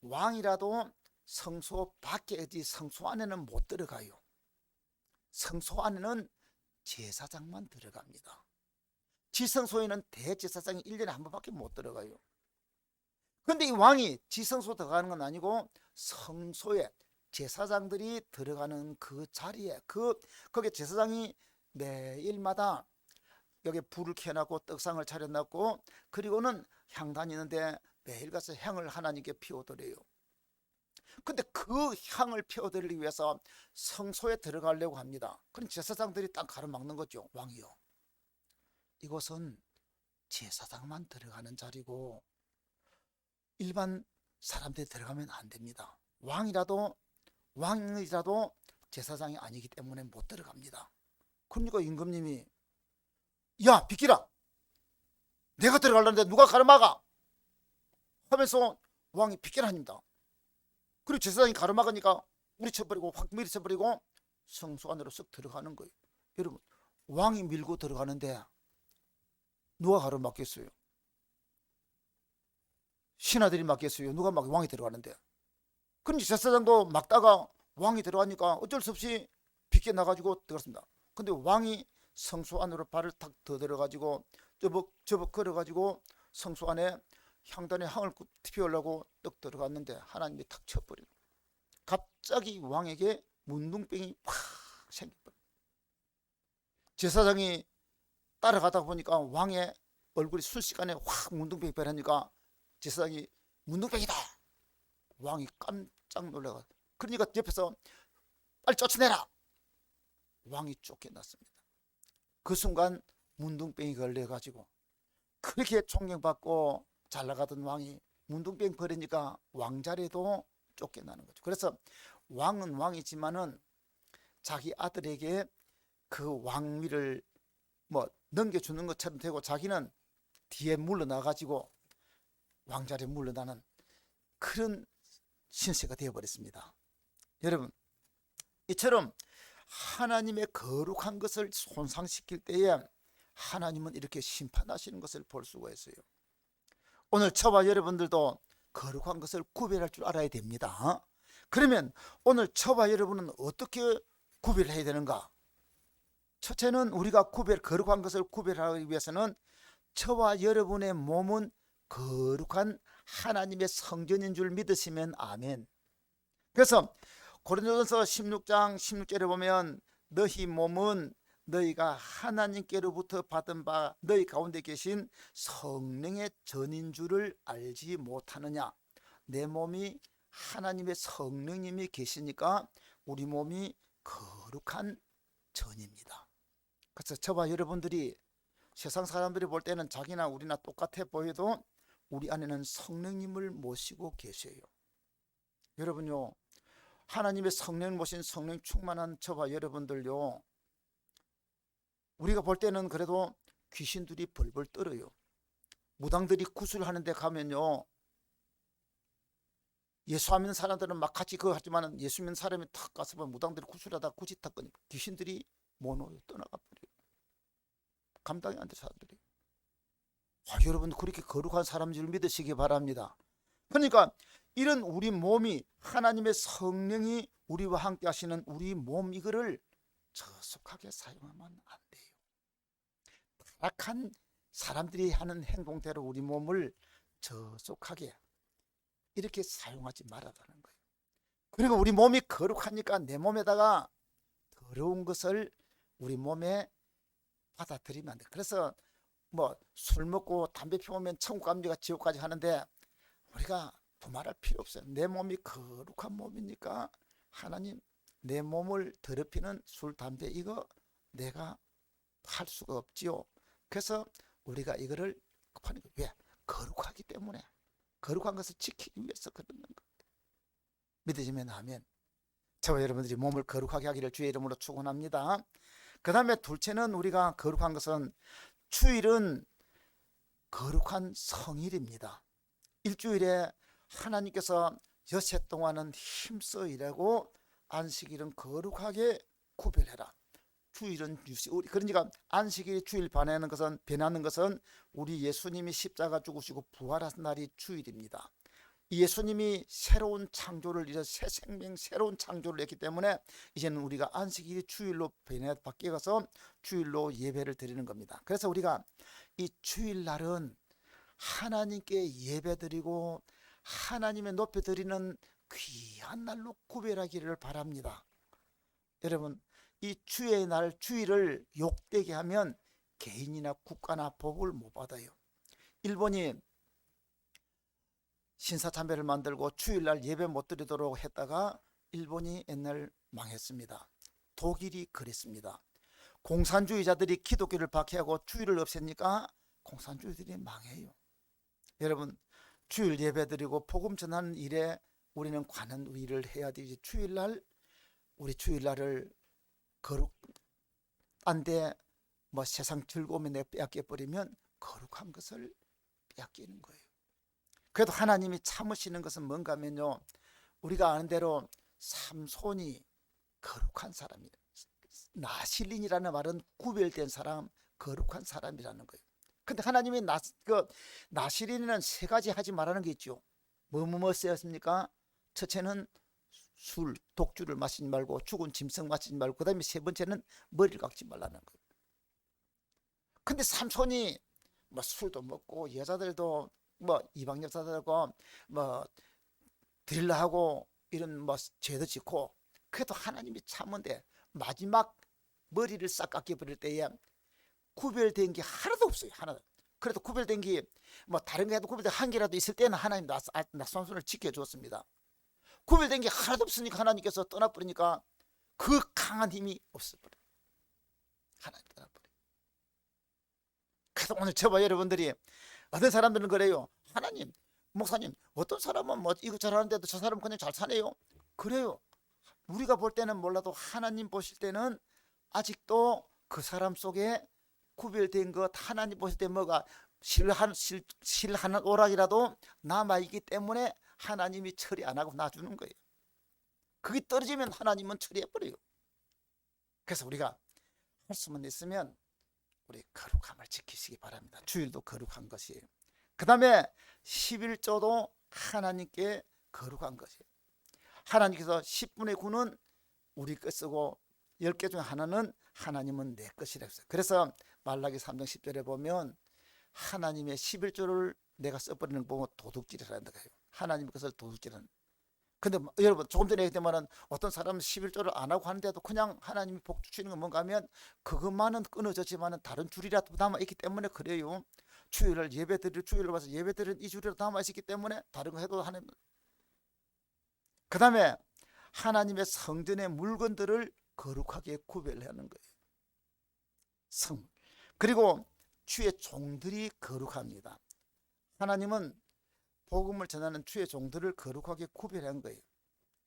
왕이라도 성소 밖에지 성소 안에는 못 들어가요. 성소 안에는 제사장만 들어갑니다. 지성소에는 대제사장이 1년에 한 번밖에 못 들어가요. 근데 이 왕이 지성소 들어가는 건 아니고 성소에 제사장들이 들어가는 그 자리에, 거기 제사장이 매일마다 여기 불을 켜놨고 떡상을 차려놨고, 그리고는 향단이 있는데 매일 가서 향을 하나님께 피워드려요. 근데 그 향을 피워드리기 위해서 성소에 들어가려고 합니다. 그럼 제사장들이 딱 가로막는 거죠. 왕이요, 이곳은 제사장만 들어가는 자리고 일반 사람들이 들어가면 안 됩니다. 왕이라도 제사장이 아니기 때문에 못 들어갑니다. 그러니까 임금님이 야, 비키라, 내가 들어가려는데 누가 가로막아 하면서 왕이 비키라 합니다. 그리고 제사장이 가로막으니까 우리 쳐버리고 확 밀쳐버리고 성소 안으로 쓱 들어가는 거예요. 여러분, 왕이 밀고 들어가는데 누가 가로막겠어요? 신하들이 막겠어요? 누가 막 왕이 들어가는데. 그런데 제사장도 막다가 왕이 들어가니까 어쩔 수 없이 비껴나가지고 들어갔습니다. 근데 왕이 성소 안으로 발을 탁 더들어가지고 저벅 걸어가지고 성소 안에 향단에 향을 피우려고 떡 들어갔는데 하나님이 탁 쳐버리고 갑자기 왕에게 문둥병이 확 생겨버려요. 제사장이 따라가다 보니까 왕의 얼굴이 순식간에 확 문둥병이 변하니까 제사장이 문둥병이다, 왕이 깜짝 놀라가. 그러니까 옆에서 빨리 쫓아내라, 왕이 쫓겨났습니다. 그 순간 문둥병이 걸려가지고 그렇게 존경받고 잘 나가던 왕이 문둥병 걸리니까 왕자리도 쫓겨나는 거죠. 그래서 왕은 왕이지만은 자기 아들에게 그 왕위를 넘겨주는 것처럼 되고 자기는 뒤에 물러나가지고 왕자리에 물러나는 그런 신세가 되어버렸습니다. 여러분, 이처럼 하나님의 거룩한 것을 손상시킬 때에 하나님은 이렇게 심판하시는 것을 볼 수가 있어요. 오늘 저와 여러분들도 거룩한 것을 구별할 줄 알아야 됩니다. 그러면 오늘 저와 여러분은 어떻게 구별해야 되는가? 첫째는 우리가 거룩한 것을 구별하기 위해서는 저와 여러분의 몸은 거룩한 하나님의 성전인 줄 믿으시면 아멘. 그래서 고린도전서 16장 16절에 보면 너희 몸은 너희가 하나님께로부터 받은 바 너희 가운데 계신 성령의 전인 줄을 알지 못하느냐. 내 몸이 하나님의 성령님이 계시니까 우리 몸이 거룩한 전입니다. 그래서 저와 여러분들이 세상 사람들이 볼 때는 자기나 우리나 똑같아 보여도 우리 안에는 성령님을 모시고 계셔요. 여러분요, 하나님의 성령 모신 성령 충만한 저와 여러분들요, 우리가 볼 때는 그래도 귀신들이 벌벌 떨어요. 무당들이 구슬하는 데 가면요, 예수 안 믿는 사람들은 막 같이 그거 하지만은 예수 믿는 사람이 탁 가서 보면 무당들이 구출하다 굳이 탁 귀신들이 못 오요. 떠나가 버려요. 감당이 안 돼 사람들이. 여러분 그렇게 거룩한 사람인 줄 믿으시기 바랍니다. 그러니까 이런 우리 몸이 하나님의 성령이 우리와 함께 하시는 우리 몸 이거를 저속하게 사용하면 안 돼요. 타락한 사람들이 하는 행동대로 우리 몸을 저속하게 이렇게 사용하지 말아라는 거예요. 그리고 우리 몸이 거룩하니까 내 몸에다가 더러운 것을 우리 몸에 받아들이면 안 돼. 그래서 뭐 술 먹고 담배 피우면 천국 갑니까 지옥까지 하는데 우리가 두말할 필요 없어요. 내 몸이 거룩한 몸이니까 하나님 내 몸을 더럽히는 술 담배 이거 내가 할 수가 없지요. 그래서 우리가 이거를 급하는 거예요. 왜? 거룩하기 때문에. 거룩한 것을 지키기 위해서 그러는 거예요. 믿으시면 아멘. 저와 여러분들이 몸을 거룩하게 하기를 주의 이름으로 축원합니다. 그 다음에 둘째는 우리가 거룩한 것은 주일은 거룩한 성일입니다. 일주일에 하나님께서 여세 동안은 힘써 일하고 안식일은 거룩하게 구별해라. 주일은 유시. 그러니까 안식일이 주일 변하는 것은 우리 예수님이 십자가 죽으시고 부활하신 날이 주일입니다. 예수님이 새로운 창조를 이뤄 새 생명 새로운 창조를 했기 때문에 이제는 우리가 안식일이 주일로 바뀌어서 주일로 예배를 드리는 겁니다. 그래서 우리가 이 주일날은 하나님께 예배드리고 하나님의 높여드리는 귀한 날로 구별하기를 바랍니다. 여러분 이 주의 날 주일을 욕되게 하면 개인이나 국가나 복을 못 받아요. 일본이 신사참배를 만들고 주일날 예배 못 드리도록 했다가 일본이 옛날 망했습니다. 독일이 그랬습니다. 공산주의자들이 기독교를 박해하고 주일을 없애니까 공산주의들이 망해요. 여러분 주일 예배 드리고 복음 전하는 일에 우리는 관한 일을 해야 되지. 주일날 우리 주일날을 거룩한데 뭐 세상 즐거움에 내 빼앗겨 버리면 거룩한 것을 빼앗기는 거예요. 그래도 하나님이 참으시는 것은 뭔가 하면요, 우리가 아는 대로 삼손이 거룩한 사람이에요. 나실린이라는 말은 구별된 사람, 거룩한 사람이라는 거예요. 근데 하나님이 나실린에는 세 가지 하지 말라는 게 있죠. 뭐 쓰였습니까? 첫째는 술, 독주를 마시지 말고 죽은 짐승 마시지 말고, 그 다음에 세 번째는 머리를 깎지 말라는 거예요. 근데 삼손이 뭐 술도 먹고 여자들도 뭐 이방 여자들과 뭐 드릴라하고 이런 뭐 죄도 짓고, 그래도 하나님이 참은데 마지막 머리를 싹 깎여버릴 때에 구별된 게 하나도 없어요. 하나도. 그래도 구별된 게 뭐 다른 게 해도 구별된 한 개라도 있을 때는 하나님 삼손을 지켜주었습니다. 구별된 게 하나도 없으니까 하나님께서 떠나버리니까 그 강한 힘이 없어버려요. 하나님 떠나버려요. 그래서 오늘 저와 여러분들이 어떤 사람들은 그래요. 하나님, 목사님, 어떤 사람은 뭐 이거 잘하는데도 저 사람은 그냥 잘 사네요. 그래요. 우리가 볼 때는 몰라도 하나님 보실 때는 아직도 그 사람 속에 구별된 것, 하나님 보실 때 뭐가 실한 오락이라도 남아있기 때문에 하나님이 처리 안 하고 놔주는 거예요. 그게 떨어지면 하나님은 처리해버려요. 그래서 우리가 할 수만 있으면 우리 거룩함을 지키시기 바랍니다. 주일도 거룩한 것이에요. 그 다음에 11조도 하나님께 거룩한 것이에요. 하나님께서 10분의 9는 우리 것 쓰고 10개 중에 하나는 하나님은 내 것이라고 했어요. 그래서 말라기 3장 10절에 보면 하나님의 11조를 내가 써버리는 거 보면 도둑질이라는 거예요. 하나님 것을 도둑질하는. 근데 여러분 조금 전에 얘기했지만 어떤 사람은 11조를 안 하고 하는데도 그냥 하나님이 복 주시는 건 뭔가 하면 그것만은 끊어졌지만 다른 줄이라도 남아있기 때문에 그래요. 주일을 예배드릴 주일을 봐서 예배드리는 이 줄이라도 남아있기 때문에 다른 거 해도 하나님. 그 다음에 하나님의 성전의 물건들을 거룩하게 구별하는 거예요. 성. 그리고 주의 종들이 거룩합니다. 하나님은 복음을 전하는 주의 종들을 거룩하게 구별한 거예요.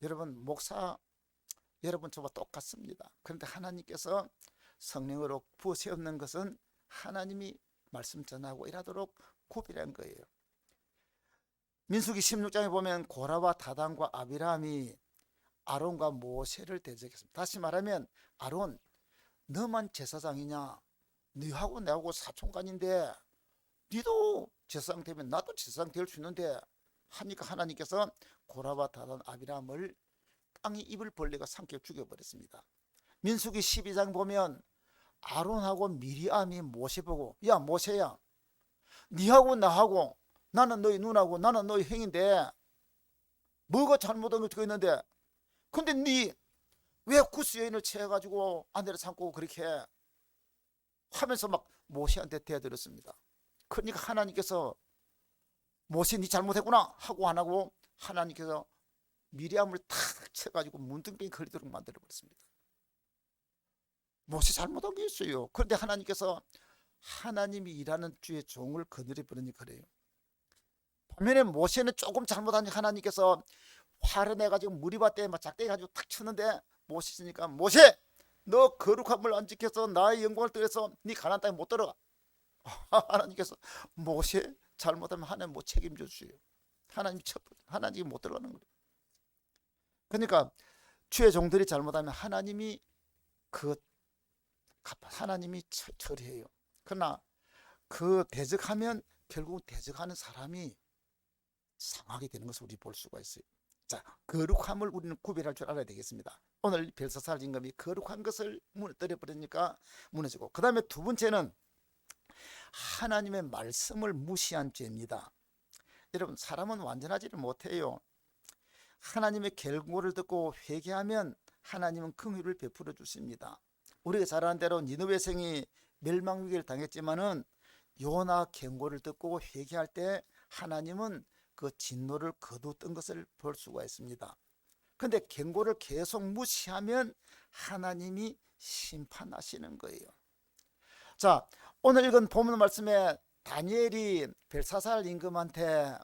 여러분 목사 여러분 저와 똑같습니다. 그런데 하나님께서 성령으로 부어 세우는 것은 하나님이 말씀 전하고 일하도록 구별한 거예요. 민수기 16장에 보면 고라와 다단과 아비람이 아론과 모세를 대적했습니다. 다시 말하면 아론, 너만 제사장이냐? 너하고 내하고 사촌간인데 니도 제사장 되면 나도 제사장 될 수 있는데 하니까 하나님께서 고라와 다단 아비람을 땅이 입을 벌레가 삼켜 죽여버렸습니다. 민수기 12장 보면 아론하고 미리암이 모세 보고, 야 모세야, 니하고 나하고, 나는 너희 누나고 나는 너희 형인데 뭐가 잘못한 게 있는데, 근데 니 왜 구스 여인을 채워가지고 아내를 삼고 그렇게 하면서 막 모세한테 대들었습니다. 그러니까 하나님께서 모세 니 잘못했구나 하고 안 하고 하나님께서 미리암을 탁 쳐가지고 문둥병이 걸리도록 만들어 버렸습니다. 모세 잘못한 게 있어요. 그런데 하나님께서 하나님이 일하는 주의 종을 거느려 버리니까 그래요. 반면에 모세는 조금 잘못하니 하나님께서 화를 내가지고 무리밭에 막 작대기 가지고 탁 쳤는데 모세 있으니까, 모세 너 거룩함을 안 지켜서 나의 영광을 떠나서 네 가나안 땅에 못 들어가. 하나님께서 모세 잘못하면 하나님 못 책임져 주세요. 하나님이 못 들어가는 거예요. 그러니까 주의 종들이 잘못하면 하나님이 처리해요. 그러나 그 대적하면 결국 대적하는 사람이 상하게 되는 것을 우리 볼 수가 있어요. 자, 거룩함을 우리는 구별할 줄 알아야 되겠습니다. 오늘 벨사살 임금이 거룩한 것을 무너뜨려 버리니까 무너지고, 그 다음에 두 번째는 하나님의 말씀을 무시한 죄입니다. 여러분, 사람은 완전하지를 못해요. 하나님의 결고를 듣고 회개하면 하나님은 긍휼을 베풀어 주십니다. 우리가 잘 아는 대로 니느웨 성이 멸망 위기를 당했지만은 요나 경고를 듣고 회개할 때 하나님은 그 진노를 거두었던 것을 볼 수가 있습니다. 그런데 경고를 계속 무시하면 하나님이 심판하시는 거예요. 자, 오늘 읽은 본문 말씀에 다니엘이 벨사살 임금한테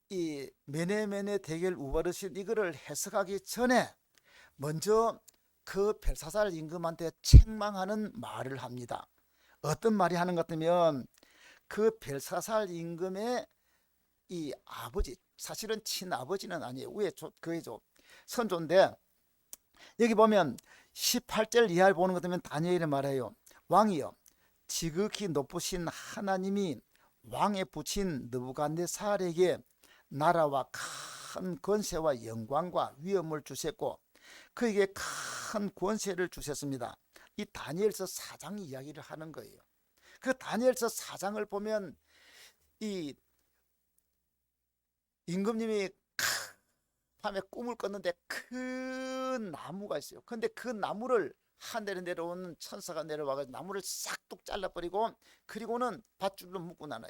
이 메네메네 대결 우바르신 이거를 해석하기 전에 먼저 그 벨사살 임금한테 책망하는 말을 합니다. 어떤 말이 하는 것 같으면 그 벨사살 임금의 이 아버지, 사실은 친아버지는 아니에요. 그의 선조인데, 여기 보면 18절 이하를 보는 것 같으면 다니엘이 말해요. 왕이여, 지극히 높으신 하나님이 왕에 붙인 느부갓네살에게 나라와 큰 권세와 영광과 위엄을 주셨고 그에게 큰 권세를 주셨습니다. 이 다니엘서 4장 이야기를 하는 거예요. 그 다니엘서 4장을 보면 이 임금님이 밤에 꿈을 꿨는데 큰 나무가 있어요. 근데 그 나무를 하늘에 내려오는 천사가 내려와서 나무를 싹둑 잘라버리고 그리고는 밧줄로 묶고 나눠요.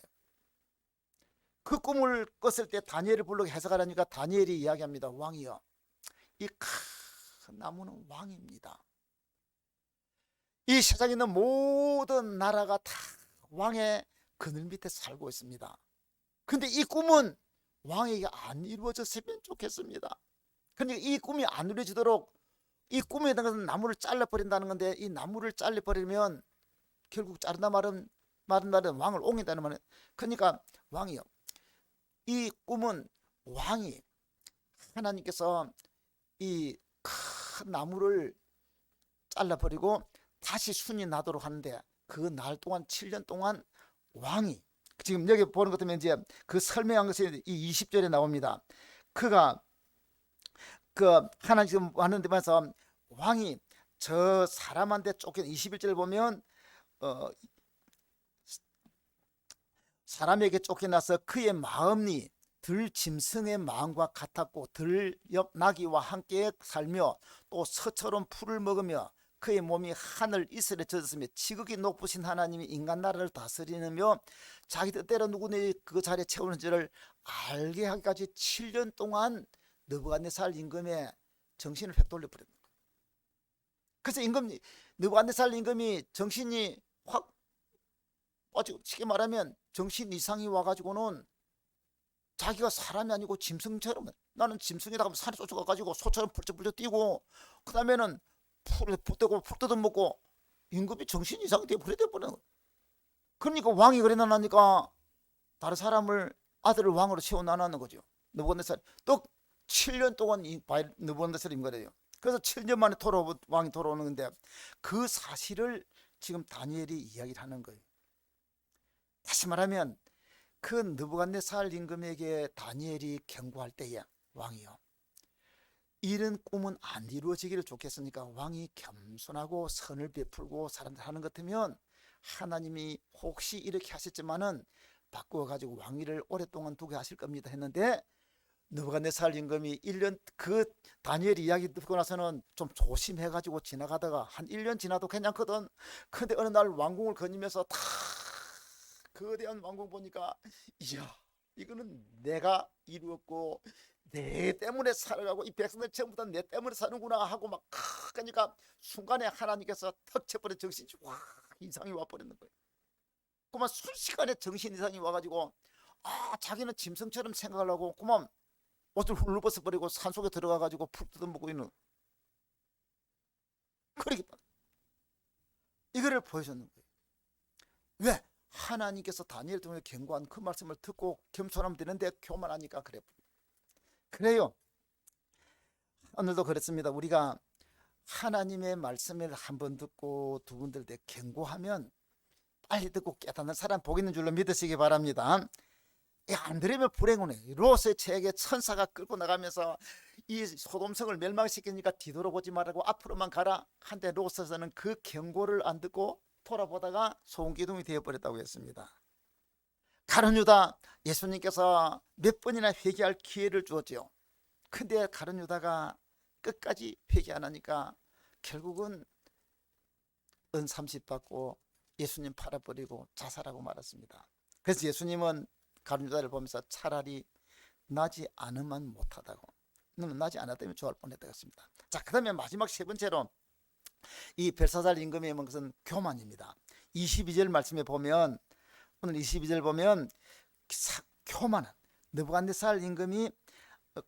그 꿈을 꿨을 때 다니엘을 불러 해석하라니까 다니엘이 이야기합니다. 왕이여, 이 큰 나무는 왕입니다. 이 세상에 있는 모든 나라가 다 왕의 그늘 밑에 살고 있습니다. 근데 이 꿈은 왕에게 안 이루어졌으면 좋겠습니다. 그러니까 이 꿈이 안 이루어지도록 이 꿈에 대한 것은 나무를 잘라버린다는 건데, 이 나무를 잘라버리면 결국 자른다 말은 왕을 옮긴다는 말은, 그러니까 왕이요, 이 꿈은 왕이 하나님께서 이 큰 나무를 잘라버리고 다시 순이 나도록 하는데 그 날 동안 7년 동안 왕이, 지금 여기 보는 것 같으면 이제 그 설명한 것이 이 20절에 나옵니다. 그가 하나님 지금 하는 데면서 왕이 저 사람한테 쫓겨, 21절을 보면 사람에게 쫓겨나서 그의 마음이 들짐승의 마음과 같았고 들옆 나귀와 함께 살며 또 서처럼 풀을 먹으며 그의 몸이 하늘 이슬에 젖었으며 지극히 높으신 하나님이 인간 나라를 다스리며 자기 뜻대로 누구든지 그 자리에 채우는지를 알게 하기까지 7년 동안 느부갓네살 임금의 정신을 획 돌려버렸다. 그래서 느부갓네살 임금이 정신이 확 빠지고, 쉽게 말하면 정신 이상이 와가지고는 자기가 사람이 아니고 짐승처럼, 나는 짐승이다 하면 산에 쫓아가가지고 소처럼 펄쩍펄쩍 뛰고 그 다음에는 풀 뜯어먹고 임금이 정신 이상이 되어 버려버려. 그러니까 왕이 그래 나니까 다른 사람을 아들을 왕으로 세워놔놓는 거죠. 느부갓네살 또 7년 동안 이 느부갓네살이 임거래요. 그래서 7년 만에 왕이 돌아오는 건데 그 사실을 지금 다니엘이 이야기를 하는 거예요. 다시 말하면 그 느부갓네살 임금에게 다니엘이 경고할 때에 왕이요, 이런 꿈은 안 이루어지기를 좋겠으니까 왕이 겸손하고 선을 베풀고 사람들 하는 것 같으면 하나님이 혹시 이렇게 하셨지만은 바꾸어 가지고 왕위를 오랫동안 두게 하실 겁니다 했는데, 느부갓네살 임금이 1년 그 다니엘 이야기 듣고 나서는 좀 조심해 가지고 지나가다가 한 1년 지나도 괜찮거든. 근데 어느 날 왕궁을 거니면서 다 거대한 왕궁 보니까, 이야, 이거는 내가 이루었고 내 때문에 살아가고 이 백성들 전부 다 내 때문에 사는구나 하고 막 그러니까 순간에 하나님께서 턱 쳐버려 정신이 와 이상이 와버리는 거예요. 그만 순식간에 정신 이상이 와가지고 자기는 짐승처럼 생각하려고 그만 옷을 훌러 벗어버리고 산속에 들어가가지고 푹 뜯어먹고 있는, 그러겠다. 이거를 보여줬는 거예요. 왜? 하나님께서 다니엘 통해 경고한 그 말씀을 듣고 겸손하면 되는데 교만하니까 그래. 그래요. 오늘도 그렇습니다. 우리가 하나님의 말씀을 한 번 듣고 두 번 들 때 경고하면 빨리 듣고 깨닫는 사람 복 있는 줄로 믿으시기 바랍니다. 안 들으면 불행하네. 롯의 책에 천사가 끌고 나가면서 이 소돔성을 멸망시키니까 뒤돌아보지 말라고 앞으로만 가라 한데, 롯에서는 그 경고를 안 듣고 돌아보다가 소금기둥이 되어버렸다고 했습니다. 가룟 유다, 예수님께서 몇 번이나 회개할 기회를 주었죠. 근데 가룟 유다가 끝까지 회개 안 하니까 결국은 은 30 받고 예수님 팔아버리고 자살하고 말았습니다. 그래서 예수님은 가룟 유다를 보면서 차라리 나지 않으면 못하다고, 너는 나지 않았다면 좋아할 뻔했다고 했습니다. 자, 그 다음에 마지막 세 번째로 이 벨사살 임금의 것은 교만입니다. 22절 말씀에 보면, 오늘 22절 보면 교만한 느부갓네살 임금이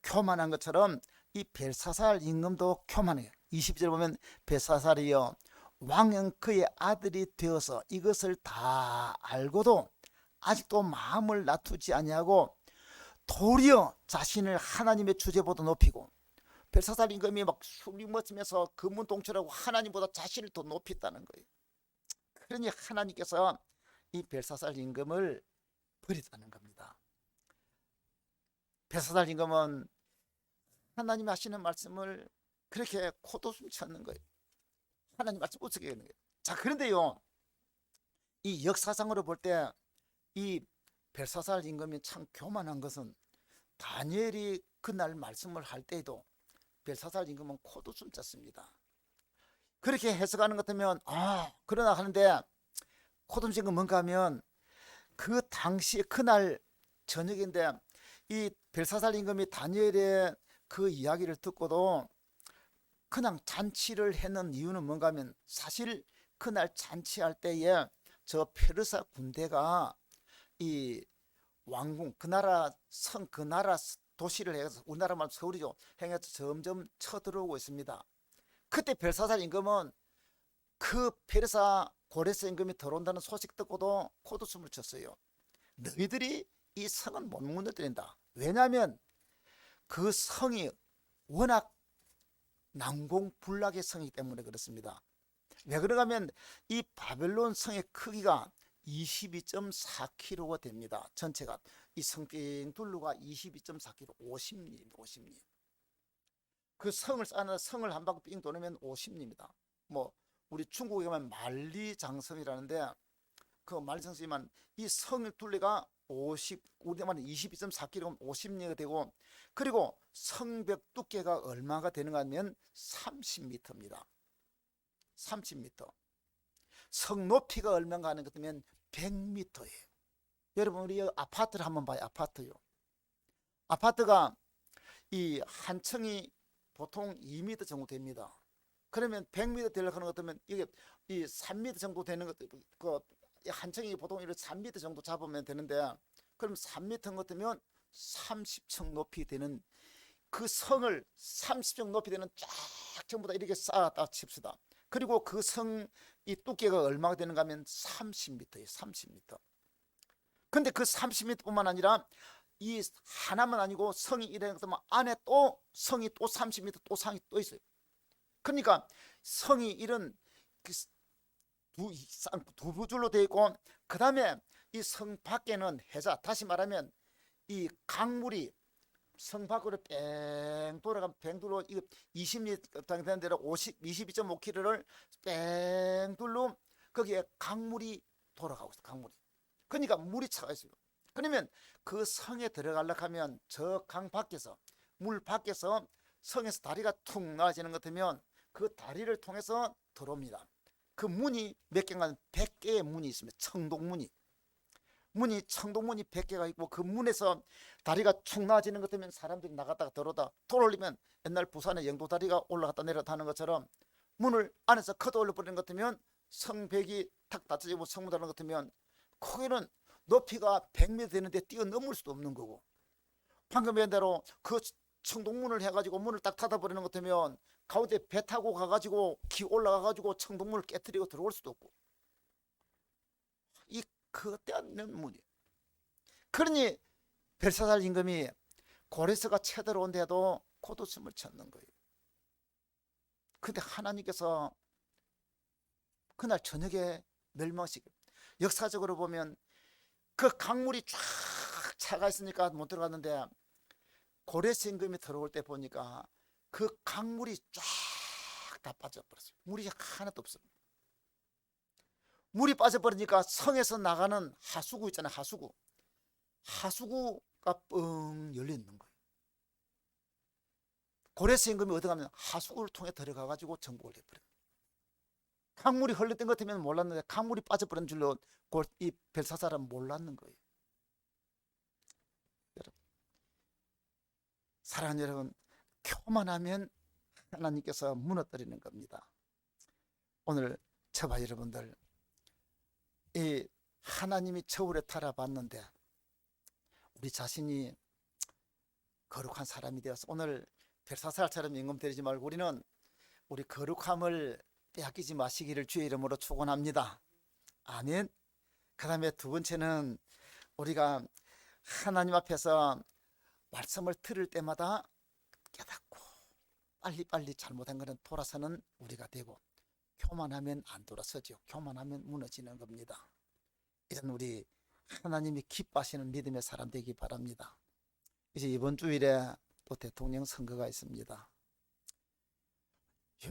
교만한 것처럼 이 벨사살 임금도 교만해요. 22절 보면 벨사살이여 왕은 그의 아들이 되어서 이것을 다 알고도 아직도 마음을 놔두지 아니하고 도리어 자신을 하나님의 주제보다 높이고, 벨사살 임금이 막 술이 먹으면서 금문동철하고 하나님보다 자신을 더 높였다는 거예요. 그러니 하나님께서 이 벨사살 임금을 버렸다는 겁니다. 벨사살 임금은 하나님 하시는 말씀을 그렇게 코웃음 쳤는 거예요. 하나님 말씀 어떻게 하는 거예요. 자, 그런데요, 이 역사상으로 볼 때 이 벨사살 임금이 참 교만한 것은, 다니엘이 그날 말씀을 할 때에도 벨사살 임금은 코웃음 쳤습니다. 그렇게 해석하는 것 같으면 그러나 하는데, 코웃음 친 건 뭔가 하면 그 당시 그날 저녁인데 이 벨사살 임금이 다니엘의 그 이야기를 듣고도 그냥 잔치를 했는 이유는 뭔가 하면, 사실 그날 잔치할 때에 저 페르사 군대가 이 왕궁, 그 나라 성, 그 나라 도시를 해서, 우리나라 말 서울이죠, 행해서 점점 쳐들어오고 있습니다. 그때 벨사살 임금은 그 페르사 고레스 임금이 들어온다는 소식 듣고도 코웃음을 쳤어요. 너희들이 이 성은 못 무너뜨린다. 왜냐하면 그 성이 워낙 난공불락의 성이기 때문에 그렇습니다. 왜 그런가 하면 이 바벨론 성의 크기가 22.4km가 됩니다. 전체가 이 성빙 둘루가 22.4km, 50리. 그 성을 쌓는 성을 한 바퀴 삥 도르면 50리입니다. 뭐 우리 중국에 가면 만리장성이라는데 그 만리장성이만 이 성 둘레가 50, 우리나라는 22.4km면 50리가 되고, 그리고 성벽 두께가 얼마가 되는가 하면 30m입니다. 30m. 성 높이가 얼마가 하는 것 같으면 100m예요. 여러분, 우리 아파트를 한번 봐요. 아파트요. 아파트가 이 한 층이 보통 2m 정도 됩니다. 그러면 100m 되려고 하는 것 같으면 이게 이 3m 정도 되는 것, 그 한 층이 보통 이렇게 3m 정도 잡으면 되는데, 그럼 3m 같으면 30층 높이 되는 그 성을 30층 높이 되는 쫙 전부 다 이렇게 쌓았다 칩시다. 그리고 그 성 이 두께가 얼마가 되는가 하면 30m예요. 30m. 근데 그 30m뿐만 아니라 이 하나만 아니고 성이 이래는 것은 안에 또 성이 또 30m 또 상이 또 있어요. 그러니까 성이 이런 두 부줄로 되어 있고, 그 다음에 이 성 밖에는 해자, 다시 말하면 이 강물이 성 밖으로 뺑 돌아가면 뺑 둘로 이거 20m 되는 대로 22.5km를 뺑 둘로 거기에 강물이 돌아가고 있어. 강물이. 그러니까 물이 차가 있어요. 그러면 그 성에 들어가려고 하면 저 강 밖에서, 물 밖에서 성에서 다리가 툭 나와지는 것 같으면 그 다리를 통해서 들어옵니다. 그 문이 몇 개가, 100개의 문이 있습니다. 청동문이. 청동문이 100개가 있고, 그 문에서 다리가 축 나와지는 것 같으면 사람들이 나갔다가 들어오다 돌아올리면 옛날 부산의 영도다리가 올라갔다 내려갔다 하는 것처럼 문을 안에서 커도 올려버리는 것 같으면 성벽이 탁 닫혀지고 성문 닫는 것 같으면 거기는 높이가 100m 되는데 뛰어넘을 수도 없는 거고, 방금 얘기한 대로 그 청동문을 해가지고 문을 딱 닫아버리는 것 같으면 가운데 배 타고 가가지고 기 올라가가지고 청동문을 깨뜨리고 들어올 수도 없고, 이 거대한 문이. 그러니 벨사살 임금이 고레스가 쳐들어온데도 곧웃음을 쳤는 거예요. 근데 하나님께서 그날 저녁에 멸망시켜. 역사적으로 보면 그 강물이 쫙 차가 있으니까 못 들어갔는데, 고레스 임금이 들어올 때 보니까 그 강물이 쫙 다 빠져버렸어요. 물이 하나도 없습니다. 물이 빠져버리니까 성에서 나가는 하수구 있잖아요. 하수구가 뻥 열려 있는 거예요. 고레스 임금이 어디 가면 하수구를 통해 들어가가지고 정복을 해버려요. 강물이 흘렀던 것 같으면 몰랐는데 강물이 빠져버린 줄로 이 벨사살은 몰랐는 거예요. 여러분, 사랑하는 여러분, 교만하면 하나님께서 무너뜨리는 겁니다. 오늘 저와 여러분들, 이 하나님이 저울에 달아봤는데 우리 자신이 거룩한 사람이 되어서, 오늘 벨사살처럼 임금 되지 말고 우리는 우리 거룩함을 빼앗기지 마시기를 주의 이름으로 축원합니다. 아멘. 그 다음에 두 번째는 우리가 하나님 앞에서 말씀을 들을 때마다 깨닫고 빨리빨리 잘못한 것은 돌아서는 우리가 되고, 교만하면 안 돌아서죠. 교만하면 무너지는 겁니다. 이런 우리 하나님이 기뻐하시는 믿음의 사람 되기 바랍니다. 이제 이번 주일에 또 대통령 선거가 있습니다.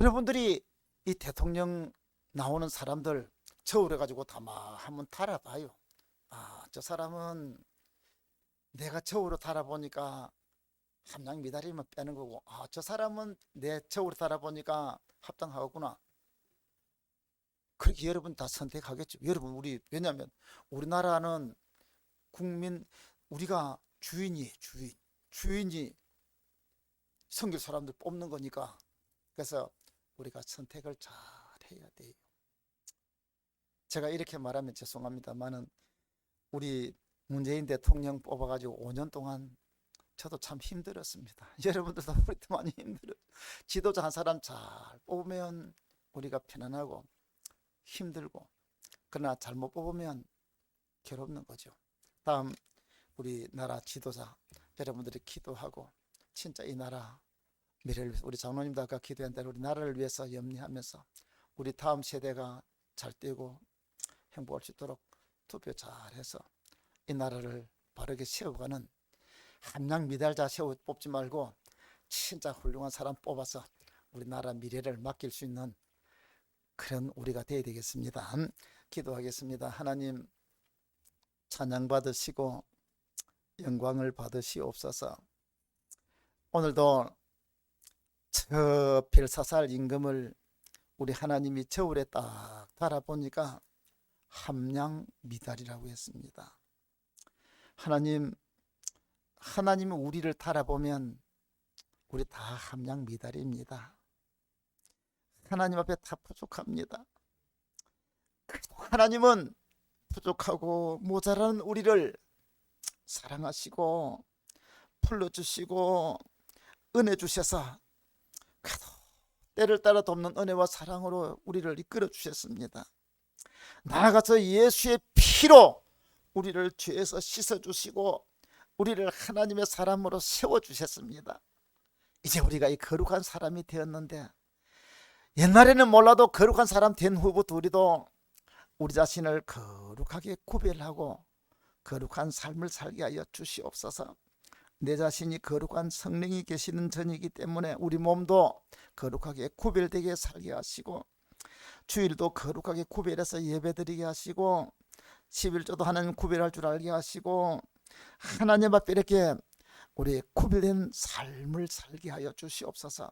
여러분들이 이 대통령 나오는 사람들 저울해 가지고 한번 달아봐요. 저 사람은 내가 저울로 달아보니까 함량 미달이면 빼는 거고, 저 사람은 내 저울로 달아보니까 합당하구나. 그렇게 여러분 다 선택하겠죠. 여러분, 왜냐하면 우리나라는 국민, 우리가 주인이 섬길 사람들 뽑는 거니까, 그래서 우리가 선택을 잘 해야 돼요. 제가 이렇게 말하면 죄송합니다만은 우리 문재인 대통령 뽑아가지고 5년 동안 저도 참 힘들었습니다. 여러분들도 우리도 많이 힘들어요. 지도자 한 사람 잘 뽑으면 우리가 편안하고 힘들고, 그러나 잘못 뽑으면 괴롭는 거죠. 다음 우리나라 지도자 여러분들이 기도하고 진짜 이 나라 미래를 위해서, 우리 장로님도 아까 기도한 대로 우리 나라를 위해서 염려하면서 우리 다음 세대가 잘 되고 행복할 수 있도록 투표 잘해서 이 나라를 바르게 세워가는, 함량 미달자 뽑지 말고 진짜 훌륭한 사람 뽑아서 우리나라 미래를 맡길 수 있는 그런 우리가 되어야 되겠습니다. 기도하겠습니다. 하나님, 찬양 받으시고 영광을 받으시옵소서. 오늘도 저 벨사살 임금을 우리 하나님이 저울에 딱 달아보니까 함량 미달이라고 했습니다. 하나님은 우리를 달아보면 우리 다 함량 미달입니다. 하나님 앞에 다 부족합니다. 하나님은 부족하고 모자라는 우리를 사랑하시고 불러주시고 은혜 주셔서 때를 따라 돕는 은혜와 사랑으로 우리를 이끌어 주셨습니다. 나아가서 예수의 피로 우리를 죄에서 씻어주시고 우리를 하나님의 사람으로 세워주셨습니다. 이제 우리가 이 거룩한 사람이 되었는데, 옛날에는 몰라도 거룩한 사람 된 후부터 우리도 우리 자신을 거룩하게 구별하고 거룩한 삶을 살게 하여 주시옵소서. 내 자신이 거룩한 성령이 계시는 전이기 때문에 우리 몸도 거룩하게 구별되게 살게 하시고, 주일도 거룩하게 구별해서 예배드리게 하시고, 11조도 하나님 구별할 줄 알게 하시고, 하나님 앞에 이렇게 우리 구별된 삶을 살게 하여 주시옵소서.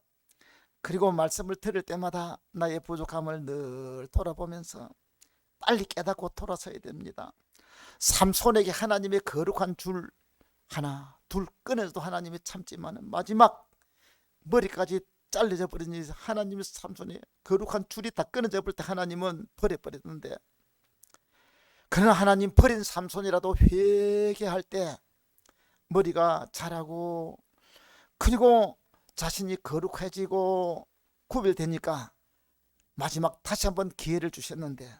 그리고 말씀을 들을 때마다 나의 부족함을 늘 돌아보면서 빨리 깨닫고 돌아서야 됩니다. 삼손에게 하나님의 거룩한 줄 하나 둘 끊어도 하나님이 참지만 마지막 머리까지 잘려져 버리니 하나님이 삼손의 거룩한 줄이 다 끊어져 버릴 때 하나님은 버려버렸는데, 그러나 하나님 버린 삼손이라도 회개할 때 머리가 자라고, 그리고 자신이 거룩해지고 구별되니까 마지막 다시 한번 기회를 주셨는데,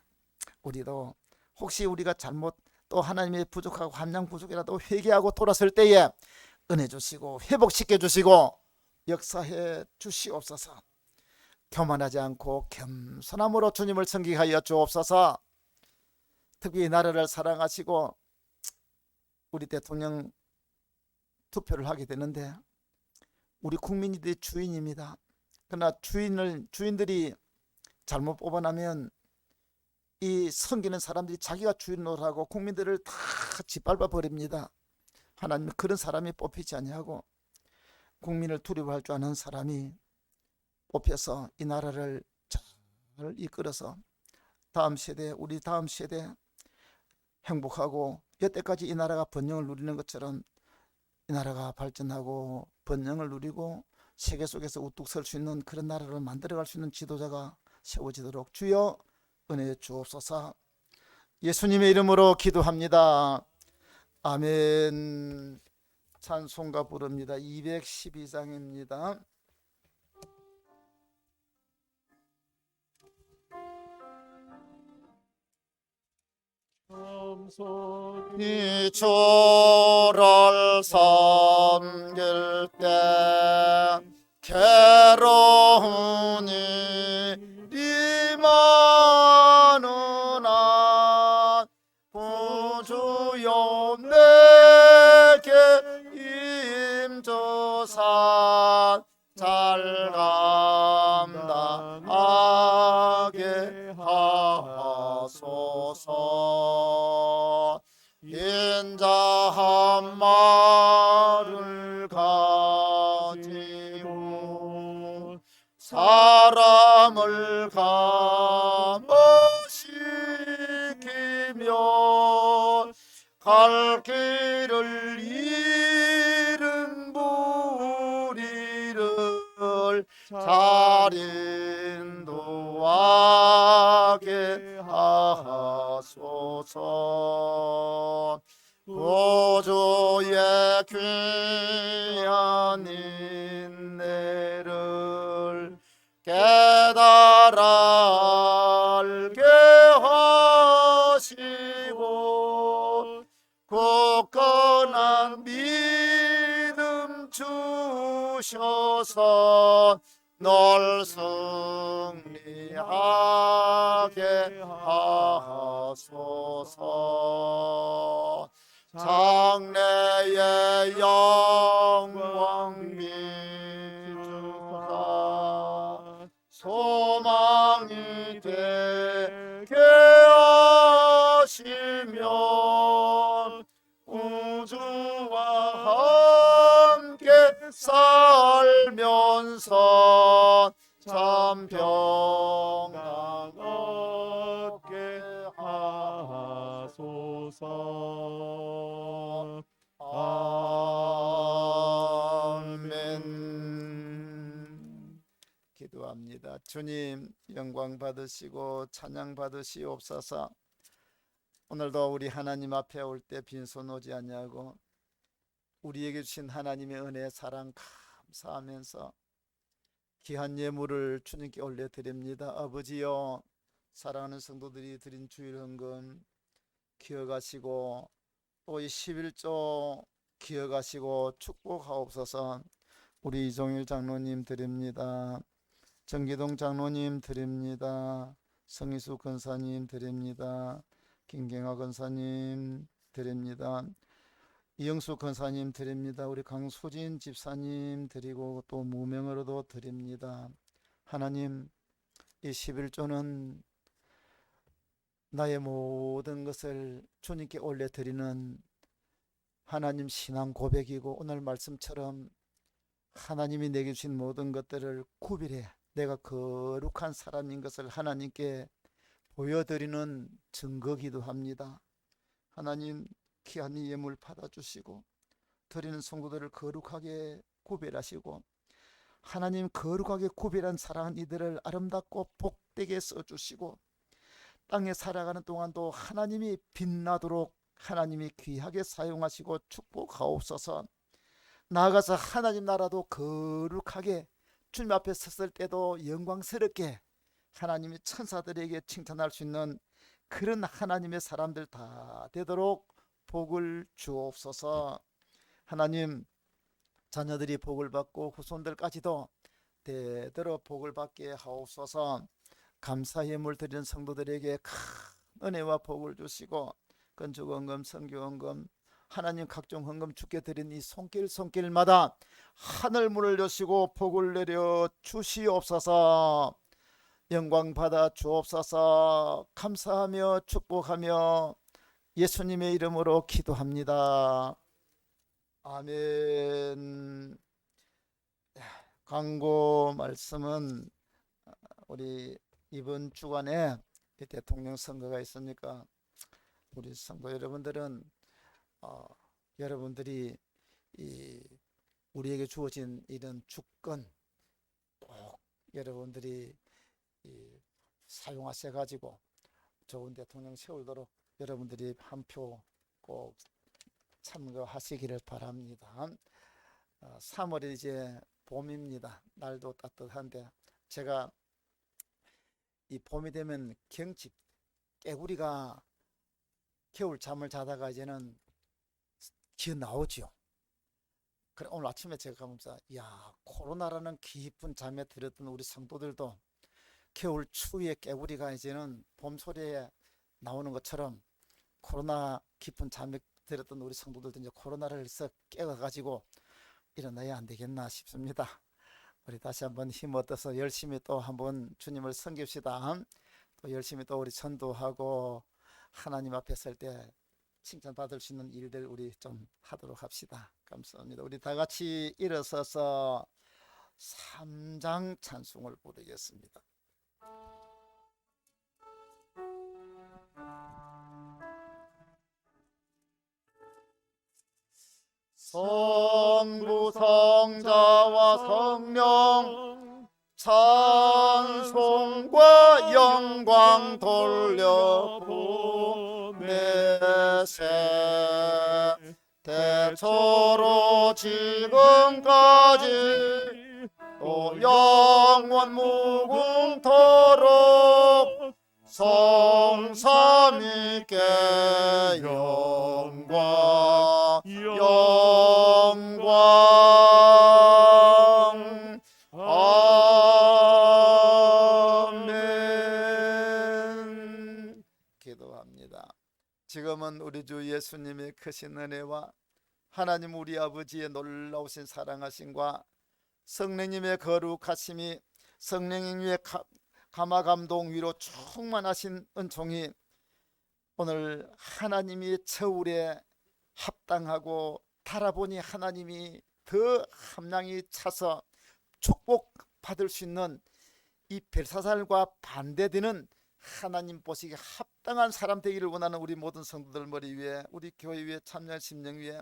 우리도 혹시 우리가 잘못 또 하나님의 부족하고 함량 부족이라도 회개하고 돌아설 때에 은혜 주시고 회복시켜 주시고 역사해 주시옵소서. 교만하지 않고 겸손함으로 주님을 섬기하여 주옵소서. 특히 나라를 사랑하시고 우리 대통령 투표를 하게 되는데, 우리 국민들이 주인입니다. 그러나 주인들이 잘못 뽑아나면 이 섬기는 사람들이 자기가 주인으로 하고 국민들을 다 짓밟아 버립니다. 하나님 그런 사람이 뽑히지 아니하고 국민을 두려워할 줄 아는 사람이 뽑혀서 이 나라를 잘 이끌어서 우리 다음 세대 행복하고, 여태까지 이 나라가 번영을 누리는 것처럼 이 나라가 발전하고 번영을 누리고 세계 속에서 우뚝 설 수 있는 그런 나라를 만들어갈 수 있는 지도자가 세워지도록 주여 은혜 주옵소서. 예수님의 이름으로 기도합니다. 아멘. 찬송가 부릅니다. 212장입니다. 이 주를 섬길 때 괴로운 일이 많으나 구주여 내게 임조사 잘 감당하게 하소서. 인자한 말을 가지고 사람을 감화시키며 갈 길을 잃은 무리를 잘 인도하게 하소서. 구주의 귀한 인내를 깨달아 알게 하시고 굳건한 믿음 주셔서 널 승리하게 하소서. 장래의 영광 비추사 소망이 되게 하시며 우주와 함께 살면서 참 평강 얻게 하소서. 아멘. 기도합니다. 주님 영광 받으시고 찬양 받으시옵소서. 오늘도 우리 하나님 앞에 올 때 빈손 오지 아니하고 우리에게 주신 하나님의 은혜 사랑 감사하면서 귀한 예물을 주님께 올려드립니다. 아버지여, 사랑하는 성도들이 드린 주일 헌금 기억하시고 또 이 11조 기억하시고 축복하옵소서. 우리 이종일 장로님 드립니다. 정기동 장로님 드립니다. 성희수 권사님 드립니다. 김경화 권사님 드립니다. 이영수 권사님 드립니다. 우리 강수진 집사님 드리고 또 무명으로도 드립니다. 하나님, 이 11조는 나의 모든 것을 주님께 올려드리는 하나님 신앙 고백이고, 오늘 말씀처럼 하나님이 내게 주신 모든 것들을 구별해 내가 거룩한 사람인 것을 하나님께 보여드리는 증거기도 합니다. 하나님, 귀한 이 예물 받아주시고 드리는 성도들을 거룩하게 구별하시고, 하나님 거룩하게 구별한 사랑한 이들을 아름답고 복되게 써주시고, 땅에 살아가는 동안도 하나님이 빛나도록 하나님이 귀하게 사용하시고 축복하옵소서. 나아가서 하나님 나라도 거룩하게 주님 앞에 섰을 때도 영광스럽게 하나님이 천사들에게 칭찬할 수 있는 그런 하나님의 사람들 다 되도록 복을 주옵소서. 하나님, 자녀들이 복을 받고 후손들까지도 대대로 복을 받게 하옵소서. 감사 예물 드리는 성도들에게 큰 은혜와 복을 주시고, 건축원금, 선교원금, 하나님 각종 헌금 주께 드린 이 손길마다 하늘 문을 여시고 복을 내려 주시옵소서. 영광 받아 주옵소서. 감사하며 축복하며 예수님의 이름으로 기도합니다. 아멘. 광고 말씀은 우리 이번 주간에 대통령 선거가 있으니까 우리 성도 여러분들은 여러분들이 우리에게 주어진 이런 주권 꼭 여러분들이 사용하셔 가지고 좋은 대통령 세우도록 여러분들이 한 표 꼭 참고하시기를 바랍니다. 3월이 이제 봄입니다. 날도 따뜻한데, 제가 이 봄이 되면 경칩, 깨구리가 겨울 잠을 자다가 이제는 기어 나오지요. 그래, 오늘 아침에 제가 가면서 코로나라는 깊은 잠에 들었던 우리 성도들도 겨울 추위에 깨구리가 이제는 봄 소리에 나오는 것처럼 코로나 깊은 잠에 들었던 우리 성도들도 이제 코로나를 썩 깨워가지고 일어나야 안 되겠나 싶습니다. 우리 다시 한번 힘 얻어서 열심히 또 한번 주님을 섬깁시다. 또 열심히 또 우리 전도하고 하나님 앞에 설 때 칭찬받을 수 있는 일들 우리 좀 하도록 합시다. 감사합니다. 우리 다 같이 일어서서 3장 찬송을 부르겠습니다. 성부 성자와 성령 찬송과 영광 돌려보내세. 대초로 지금까지 또 영원 무궁토록 성삼위께 영광 아멘. 기도합니다. 지금은 우리 주 예수님의 크신 은혜와 하나님 우리 아버지의 놀라우신 사랑하심과 성령님의 거룩하심이, 성령님의 감화감동 위로 충만하신 은총이 오늘 하나님이 저울에 합당하고 달아보니 하나님이 더 함량이 차서 축복받을 수 있는 이 벨사살과 반대되는 하나님 보시기에 합당한 사람 되기를 원하는 우리 모든 성도들 머리 위에, 우리 교회 위에, 참여한 심령 위에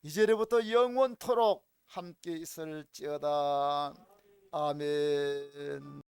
이제로부터 영원토록 함께 있을지어다. 아멘.